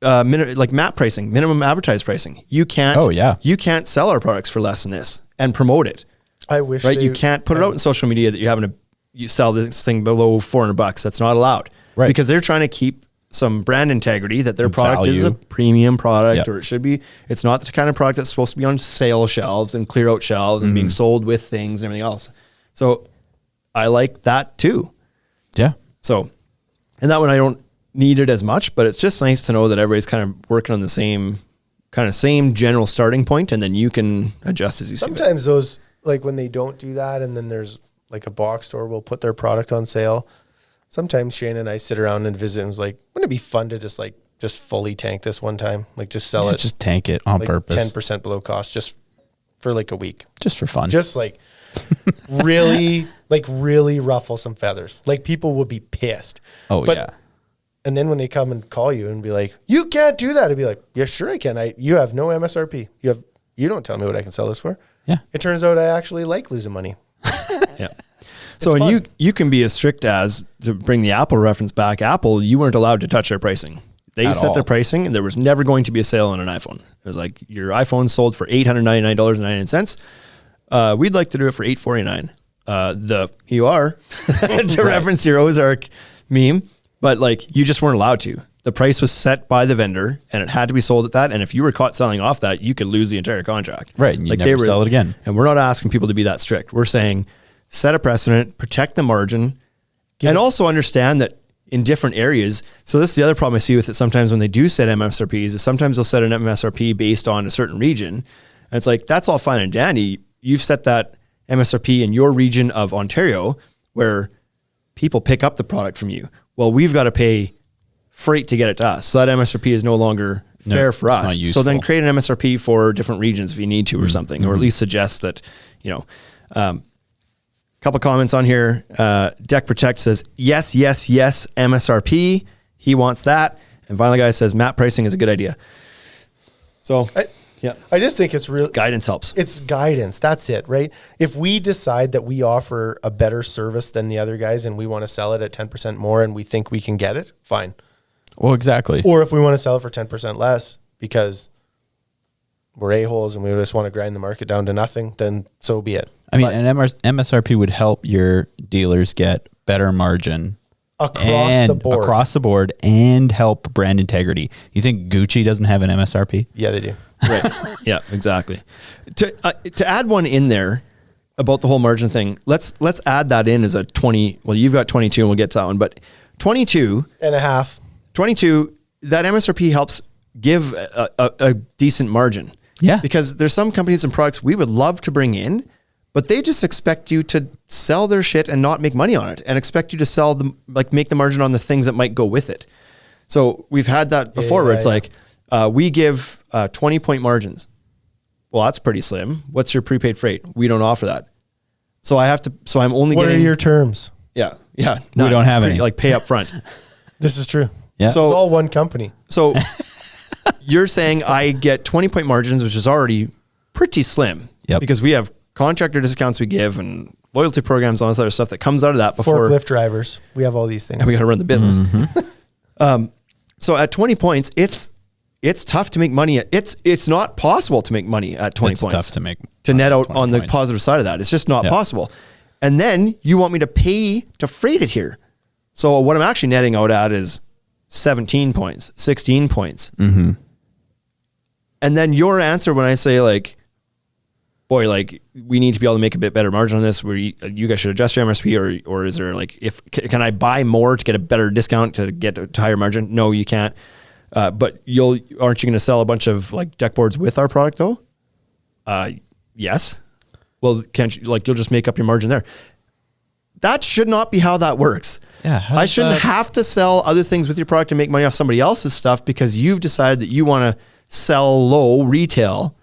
like MAP pricing, minimum advertised pricing. You can't. You can't sell our products for less than this and promote it. I wish. Right, you can't put it out in social media that you sell this thing below $400. That's not allowed. Right, because they're trying to keep some brand integrity that their product is a premium product, or it should be. It's not the kind of product that's supposed to be on sale shelves and clear out shelves and being sold with things and everything else. So I like that too. Yeah. So, and that one I don't need it as much, but it's just nice to know that everybody's kind of working on the same general starting point, and then you can adjust as you see fit. Sometimes those, like when they don't do that, and then there's like a box store will put their product on sale. Sometimes Shane and I sit around and visit and was like, wouldn't it be fun to just fully tank this one time? Like just sell it. Just tank it on like purpose. 10% below cost just for like a week. Just for fun. Just like really ruffle some feathers. Like people would be pissed. Yeah. And then when they come and call you and be like, you can't do that. I'd be like, yeah, sure I can. You have no MSRP. You don't tell me what I can sell this for. Yeah. It turns out I actually like losing money. Yeah. So, and you can be as strict as, to bring the Apple reference back, Apple, you weren't allowed to touch their pricing. They set their pricing, and there was never going to be a sale on an iPhone. It was like, your iPhone sold for $899.99. We'd like to do it for $849. You are, to reference your Ozark meme, but like, you just weren't allowed to. The price was set by the vendor, and it had to be sold at that. And if you were caught selling off that, you could lose the entire contract. Right, and you never sell it again. And we're not asking people to be that strict. We're saying, set a precedent, protect the margin, and also understand that in different areas. So this is the other problem I see with it sometimes when they do set MSRPs, is sometimes they'll set an MSRP based on a certain region. And it's like, that's all fine and dandy. You've set that MSRP in your region of Ontario where people pick up the product from you. Well, we've got to pay freight to get it to us. So that MSRP is no longer fair for us. So then create an MSRP for different regions if you need to or something, or at least suggest that, couple comments on here. Deck Protect says, yes, MSRP. He wants that. And Vinyl Guy says, map pricing is a good idea. So, I just think it's real. Guidance helps. It's guidance. That's it, right? If we decide that we offer a better service than the other guys and we want to sell it at 10% more and we think we can get it, fine. Well, exactly. Or if we want to sell it for 10% less because we're a-holes and we just want to grind the market down to nothing, then so be it. I mean, an MSRP would help your dealers get better margin across the board and help brand integrity. You think Gucci doesn't have an MSRP? Yeah, they do. Right. Yeah, exactly. To add one in there about the whole margin thing, let's add that in as a 20. Well, you've got 22 and we'll get to that one, but 22 and a half, 22, that MSRP helps give a decent margin. Yeah. Because there's some companies and products we would love to bring in, but they just expect you to sell their shit and not make money on it, and expect you to sell them, like make the margin on the things that might go with it. So we've had that before where it's like, we give 20-point margins. Well, that's pretty slim. What's your prepaid freight? We don't offer that. So I'm only What getting. are your terms? Yeah. We don't have any. Like pay up front. This is true. Yeah. So it's all one company. So you're saying I get 20-point margins, which is already pretty slim. Yep. Because we have contractor discounts we give and loyalty programs, all this other stuff that comes out of that before. Forklift drivers. We have all these things. And we got to run the business. So at 20 points, it's tough to make money. It's not possible to make money at 20 It's points. tough to make net out 20 on the points. positive side of that. It's just not possible. And then you want me to pay to freight it here. So what I'm actually netting out at is 17 points, 16 points. Mm-hmm. And then your answer when I say like, boy, like we need to be able to make a bit better margin on this, where you guys should adjust your MSP, or is there like, can I buy more to get a better discount to get a higher margin? No, you can't. But aren't you going to sell a bunch of like deck boards with our product though? Yes. Well, can't you, like, you'll just make up your margin there. That should not be how that works. Yeah, how I does shouldn't that- have to sell other things with your product and make money off somebody else's stuff because you've decided that you want to sell low retail,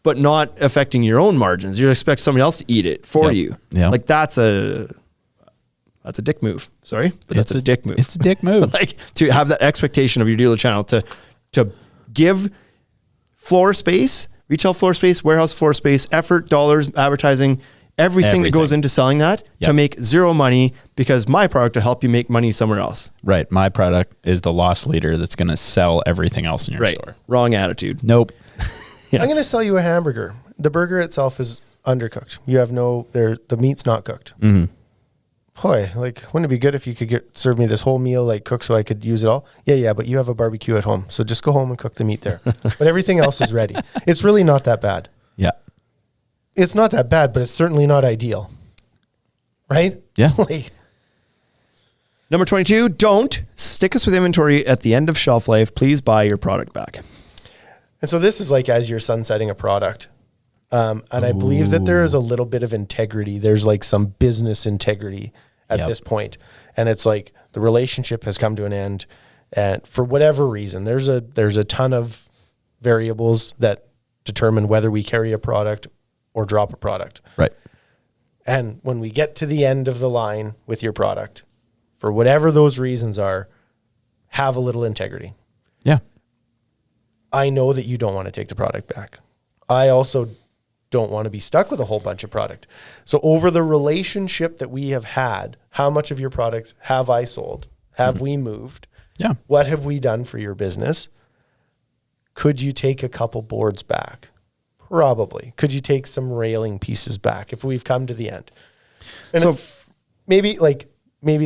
but not affecting your own margins. You expect somebody else to eat it for you. Yeah. Like that's a dick move. Sorry, but that's a dick move. It's a dick move. Like to have that expectation of your dealer channel to give floor space, retail floor space, warehouse floor space, effort, dollars, advertising, everything that goes into selling that to make zero money because my product will help you make money somewhere else. Right. My product is the loss leader that's going to sell everything else in your store. Wrong attitude. Nope. Yeah. I'm going to sell you a hamburger. The burger itself is undercooked. You have the meat's not cooked. Mm-hmm. Boy, like, wouldn't it be good if you could serve me this whole meal, like cook so I could use it all? Yeah, but you have a barbecue at home. So just go home and cook the meat there. But everything else is ready. It's really not that bad. Yeah. It's not that bad, but it's certainly not ideal. Right? Yeah. Like, Number 22, don't stick us with inventory at the end of shelf life. Please buy your product back. and so this is like as you're sunsetting a product. And I believe that there is a little bit of integrity. There's like some business integrity at this point. And it's like the relationship has come to an end. And for whatever reason, there's a ton of variables that determine whether we carry a product or drop a product. Right. And when we get to the end of the line with your product, for whatever those reasons are, have a little integrity. Yeah. I know that you don't want to take the product back. I also don't want to be stuck with a whole bunch of product. So over the relationship that we have had, how much of your product have I sold? Have we moved? Yeah. What have we done for your business? Could you take a couple boards back? Probably. Could you take some railing pieces back if we've come to the end? And So maybe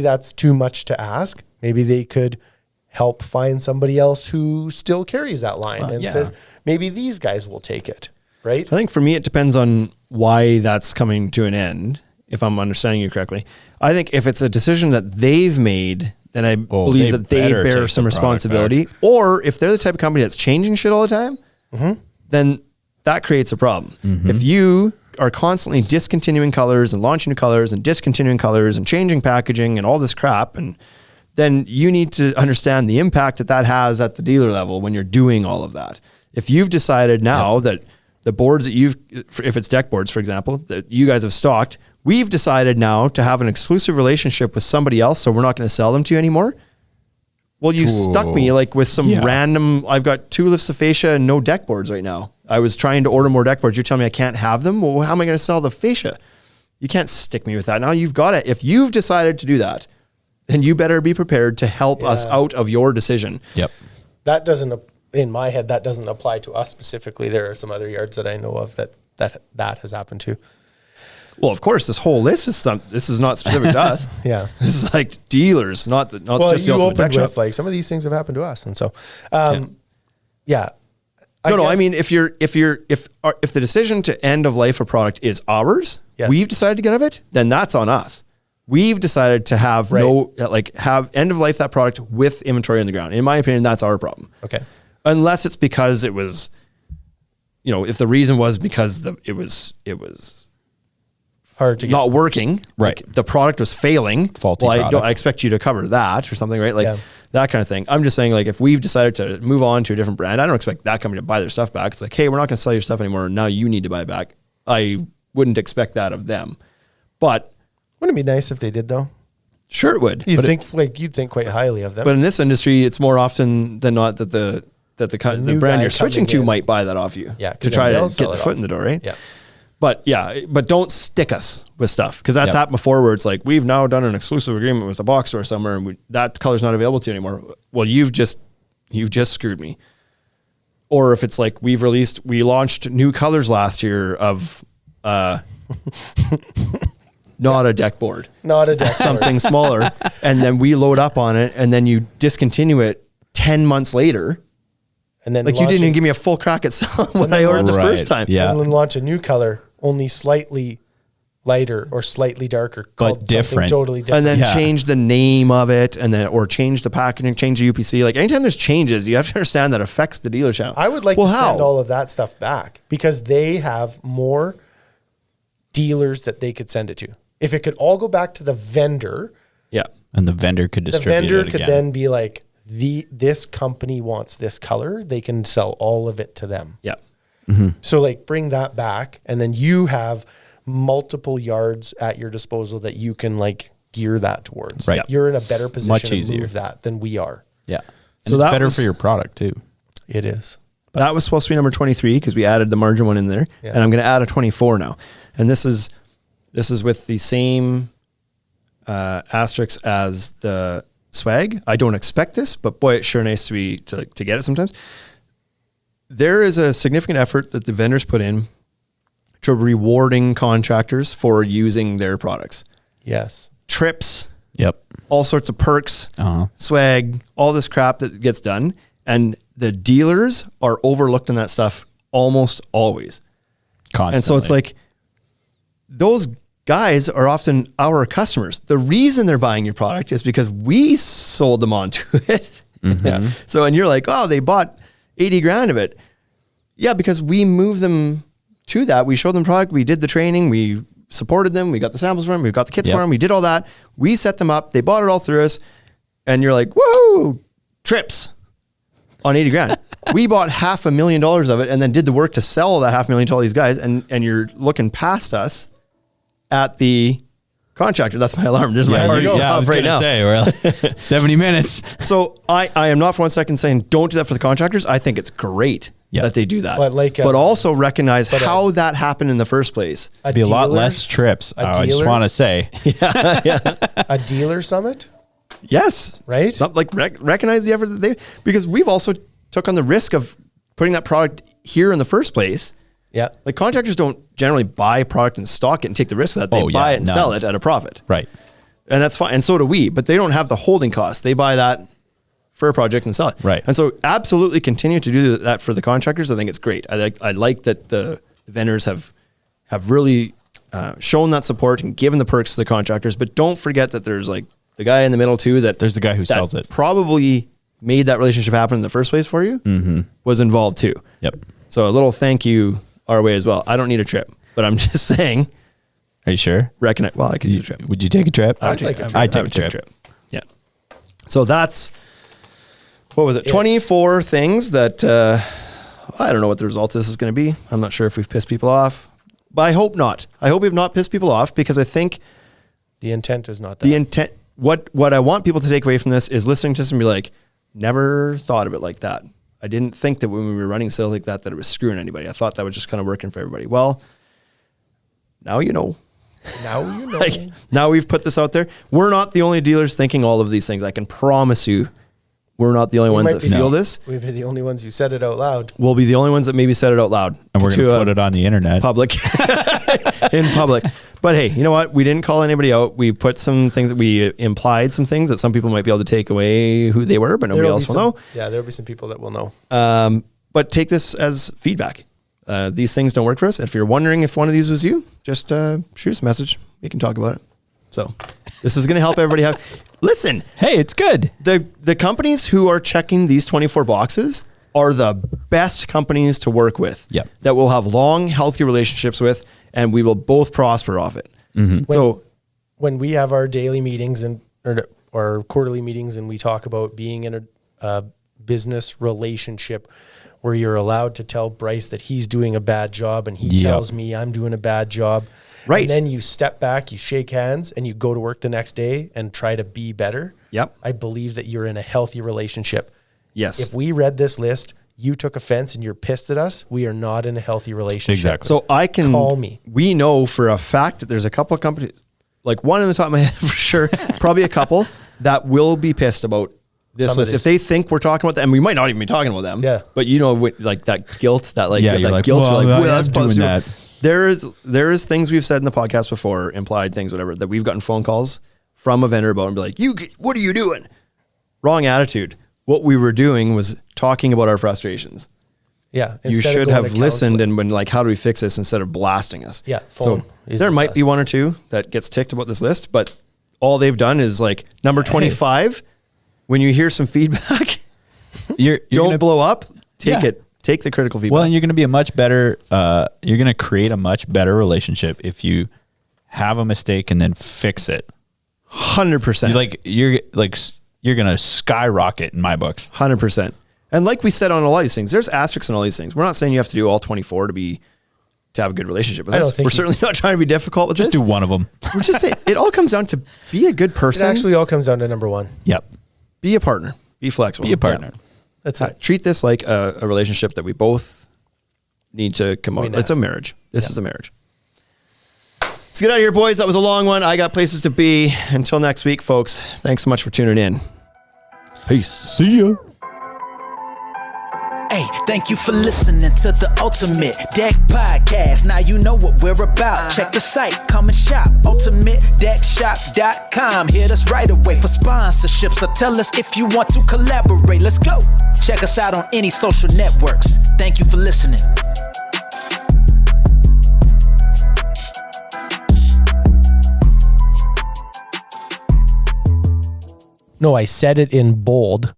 that's too much to ask. Maybe they could help find somebody else who still carries that line and says, maybe these guys will take it. Right? I think for me, it depends on why that's coming to an end, if I'm understanding you correctly. I think if it's a decision that they've made, then I believe that they better bear take some the product responsibility. Or if they're the type of company that's changing shit all the time, then that creates a problem. If you are constantly discontinuing colors and launching new colors and discontinuing colors and changing packaging and all this crap, and then you need to understand the impact that has at the dealer level when you're doing all of that. If you've decided now that the boards that if it's deck boards, for example, that you guys have stocked, we've decided now to have an exclusive relationship with somebody else, so we're not going to sell them to you anymore. Well, you stuck me like with some random, I've got 2 lifts of fascia and no deck boards right now. I was trying to order more deck boards. You're telling me I can't have them? Well, how am I going to sell the fascia? You can't stick me with that. Now you've got it. If you've decided to do that, then you better be prepared to help us out of your decision. Yep. That doesn't, in my head, that doesn't apply to us specifically. There are some other yards that I know of that has happened to. Well, of course, this whole list this is not specific to us. Yeah. This is like dealers, not just the You ultimate opened deck shop. with like some of these things have happened to us, and so, yeah. I mean, if the decision to end of life a product is ours, we've decided to get rid of it, then that's on us. We've decided to have have end of life that product with inventory on the ground. In my opinion, that's our problem. Okay. Unless it's because it was, if the reason was because it was hard to get. not working. Right. Like the product was failing. Faulty well, product. I expect you to cover that or something, right? Like Yeah. that kind of thing. I'm just saying, like, if we've decided to move on to a different brand, I don't expect that company to buy their stuff back. It's like, hey, we're not going to sell your stuff anymore. Now you need to buy it back. I wouldn't expect that of them. But Wouldn't it be nice if they did though? sure it would. You'd think quite highly of them. But in this industry, it's more often than not that the new brand guy you're switching coming to in. might buy that off you. Yeah, To 'cause try then to they'll get sell the it foot off. in the door, right? Yeah. But don't stick us with stuff, because that's Yep. happened before where it's like, we've now done an exclusive agreement with a box store somewhere and that color's not available to you anymore. Well, you've just screwed me. Or if it's like we launched new colors last year of not a deck board, Not a desk. something smaller, and then we load up on it and then you discontinue it 10 months later. And then Like you didn't even give me a full crack at selling what I ordered the Right. first time. Yeah. and then launch a new color, only slightly lighter or slightly darker, called something different. totally different. And then Yeah. change the name of it, and then or change the packaging, change the UPC. Like anytime there's changes, you have to understand that affects the dealer channel. I would like Well, to how? send all of that stuff back because they have more dealers that they could send it to. If it could all go back to the vendor, Yeah. And the vendor could the distribute vendor it could again. then be like, this company wants this color. They can sell all of it to them. Yeah. So like bring that back, and then you have multiple yards at your disposal that you can like gear that towards. Right. You're in a better position Much to easier. move that than we are. Yeah. So So that it's better was- for your product too. It is. That was supposed to be number 23 because we added the margin one in there. Yeah. And I'm going to add a 24 now. And this is with the same asterisks as the swag. I don't expect this, but boy, it's sure nice to get it sometimes. There is a significant effort that the vendors put in to rewarding contractors for using their products. Yes. Trips, Yep. all sorts of perks, Uh-huh. swag, all this crap that gets done. And the dealers are overlooked in that stuff almost always. Constantly. And so it's like those guys are often our customers. The reason they're buying your product is because we sold them onto it. Yeah. So, and you're like, oh, they bought 80 grand of it. Yeah, because we moved them to that. We showed them product. We did the training. We supported them. We got the samples for them. We got the kits Yep. for them. We did all that. We set them up. They bought it all through us. And you're like, woohoo, trips on 80 grand. We bought $500,000 of it and then did the work to sell that $500,000 to all these guys. And you're looking past us at the contractor. That's my alarm. There's my Yeah, heart you go. I was right gonna now. say we're like 70 minutes. So I am not for one second saying don't do that for the contractors. I think it's great Yeah. that they do that. But also recognize but how that happened in the first place. Be a lot less trips. a I just dealer- want to say. A dealer summit, Yes. right? Something like recognize the effort that they, because we've also took on the risk of putting that product here in the first place. Yeah. Like contractors don't generally buy product and stock it and take the risk of that. They Oh, yeah, buy it and none. sell it at a profit. Right. And that's fine. And so do we, but they don't have the holding costs. They buy that for a project and sell it. Right. And so absolutely continue to do that for the contractors. I think it's great. I like that the vendors have really shown that support and given the perks to the contractors, but don't forget that there's like the guy in the middle too, that There's the guy who that sells it. probably made that relationship happen in the first place for you, was involved too. Yep. So a little thank you our way as well. I don't need a trip, but I'm just saying, Are you sure? recognize, well, I could use a trip. Would you take a trip? I'd like a trip. I'd I take would a trip. Yeah. So that's, what was it? Yes. 24 things that, I don't know what the result of this is going to be. I'm not sure if we've pissed people off, but I hope not. I hope we've not pissed people off, because I think The intent is not that. the intent, what I want people to take away from this is listening to this and be like, never thought of it like that. I didn't think that when we were running sales like that it was screwing anybody. I thought that was just kind of working for everybody. Well, now you know. Now you know. Like, now we've put this out there. We're not the only dealers thinking all of these things. I can promise you, we're not the only ones might that be- feel No. this. We've been the only ones who said it out loud. We'll be the only ones that maybe said it out loud And we're going to put it on the internet. public, in public. But hey, you know what? We didn't call anybody out. We put some things that we implied, some things that some people might be able to take away who they were, but nobody There'll else be will know. some- Yeah, there'll be some people that will know. But take this as feedback. These things don't work for us. If you're wondering if one of these was you, just shoot us a message. We can talk about it. So this is going to help everybody have. Listen, Hey, it's good. the companies who are checking these 24 boxes are the best companies to work with. Yep. That we'll have long, healthy relationships with, and we will both prosper off it. When we have our daily meetings or quarterly meetings and we talk about being in a business relationship where you're allowed to tell Bryce that he's doing a bad job and he tells me I'm doing a bad job. Right. And then you step back, you shake hands, and you go to work the next day and try to be better. Yep. I believe that you're in a healthy relationship. Yes. If we read this list, you took offense and you're pissed at us, we are not in a healthy relationship. Exactly. So I can call me. We know for a fact that there's a couple of companies, like one in the top of my head for sure, probably a couple that will be pissed about this list. If they think we're talking about them, and we might not even be talking about them. Yeah. But like that guilt, that like, Yeah, you're that like, guilt, well, you're like, I that's am doing possible. that. There is things we've said in the podcast before, implied things, whatever, that we've gotten phone calls from a vendor about and be like, what are you doing? Wrong attitude. What we were doing was talking about our frustrations. Yeah. You should have listened and been like, how do we fix this instead of blasting us? Yeah. So there might be one or two that gets ticked about this list, but all they've done is like number 25. When you hear some feedback, You're don't gonna, blow up. Take Yeah. it. Take the critical feedback. Well, and you're going to be a much better, you're going to create a much better relationship if you have a mistake and then fix it. 100%. You're going to skyrocket in my books. 100%. And like we said on a lot of these things, there's asterisks on all these things. We're not saying you have to do all 24 to have a good relationship with us. We're certainly not trying to be difficult with Just this. do one of them. We're just saying it all comes down to be a good It person. actually all comes down to number one. Yep. Be a partner. Be flexible. Be a partner. Yeah. That's it. Treat this like a relationship that we both need to come out. It's a marriage. This is a marriage. Let's get out of here, boys. That was a long one. I got places to be. Until next week, folks. Thanks so much for tuning in. Peace. See ya. Hey, thank you for listening to the Ultimate Deck Podcast. Now you know what we're about. Check the site, come and shop. UltimateDeckShop.com. Hit us right away for sponsorships. So tell us if you want to collaborate. Let's go. Check us out on any social networks. Thank you for listening. No, I said it in bold.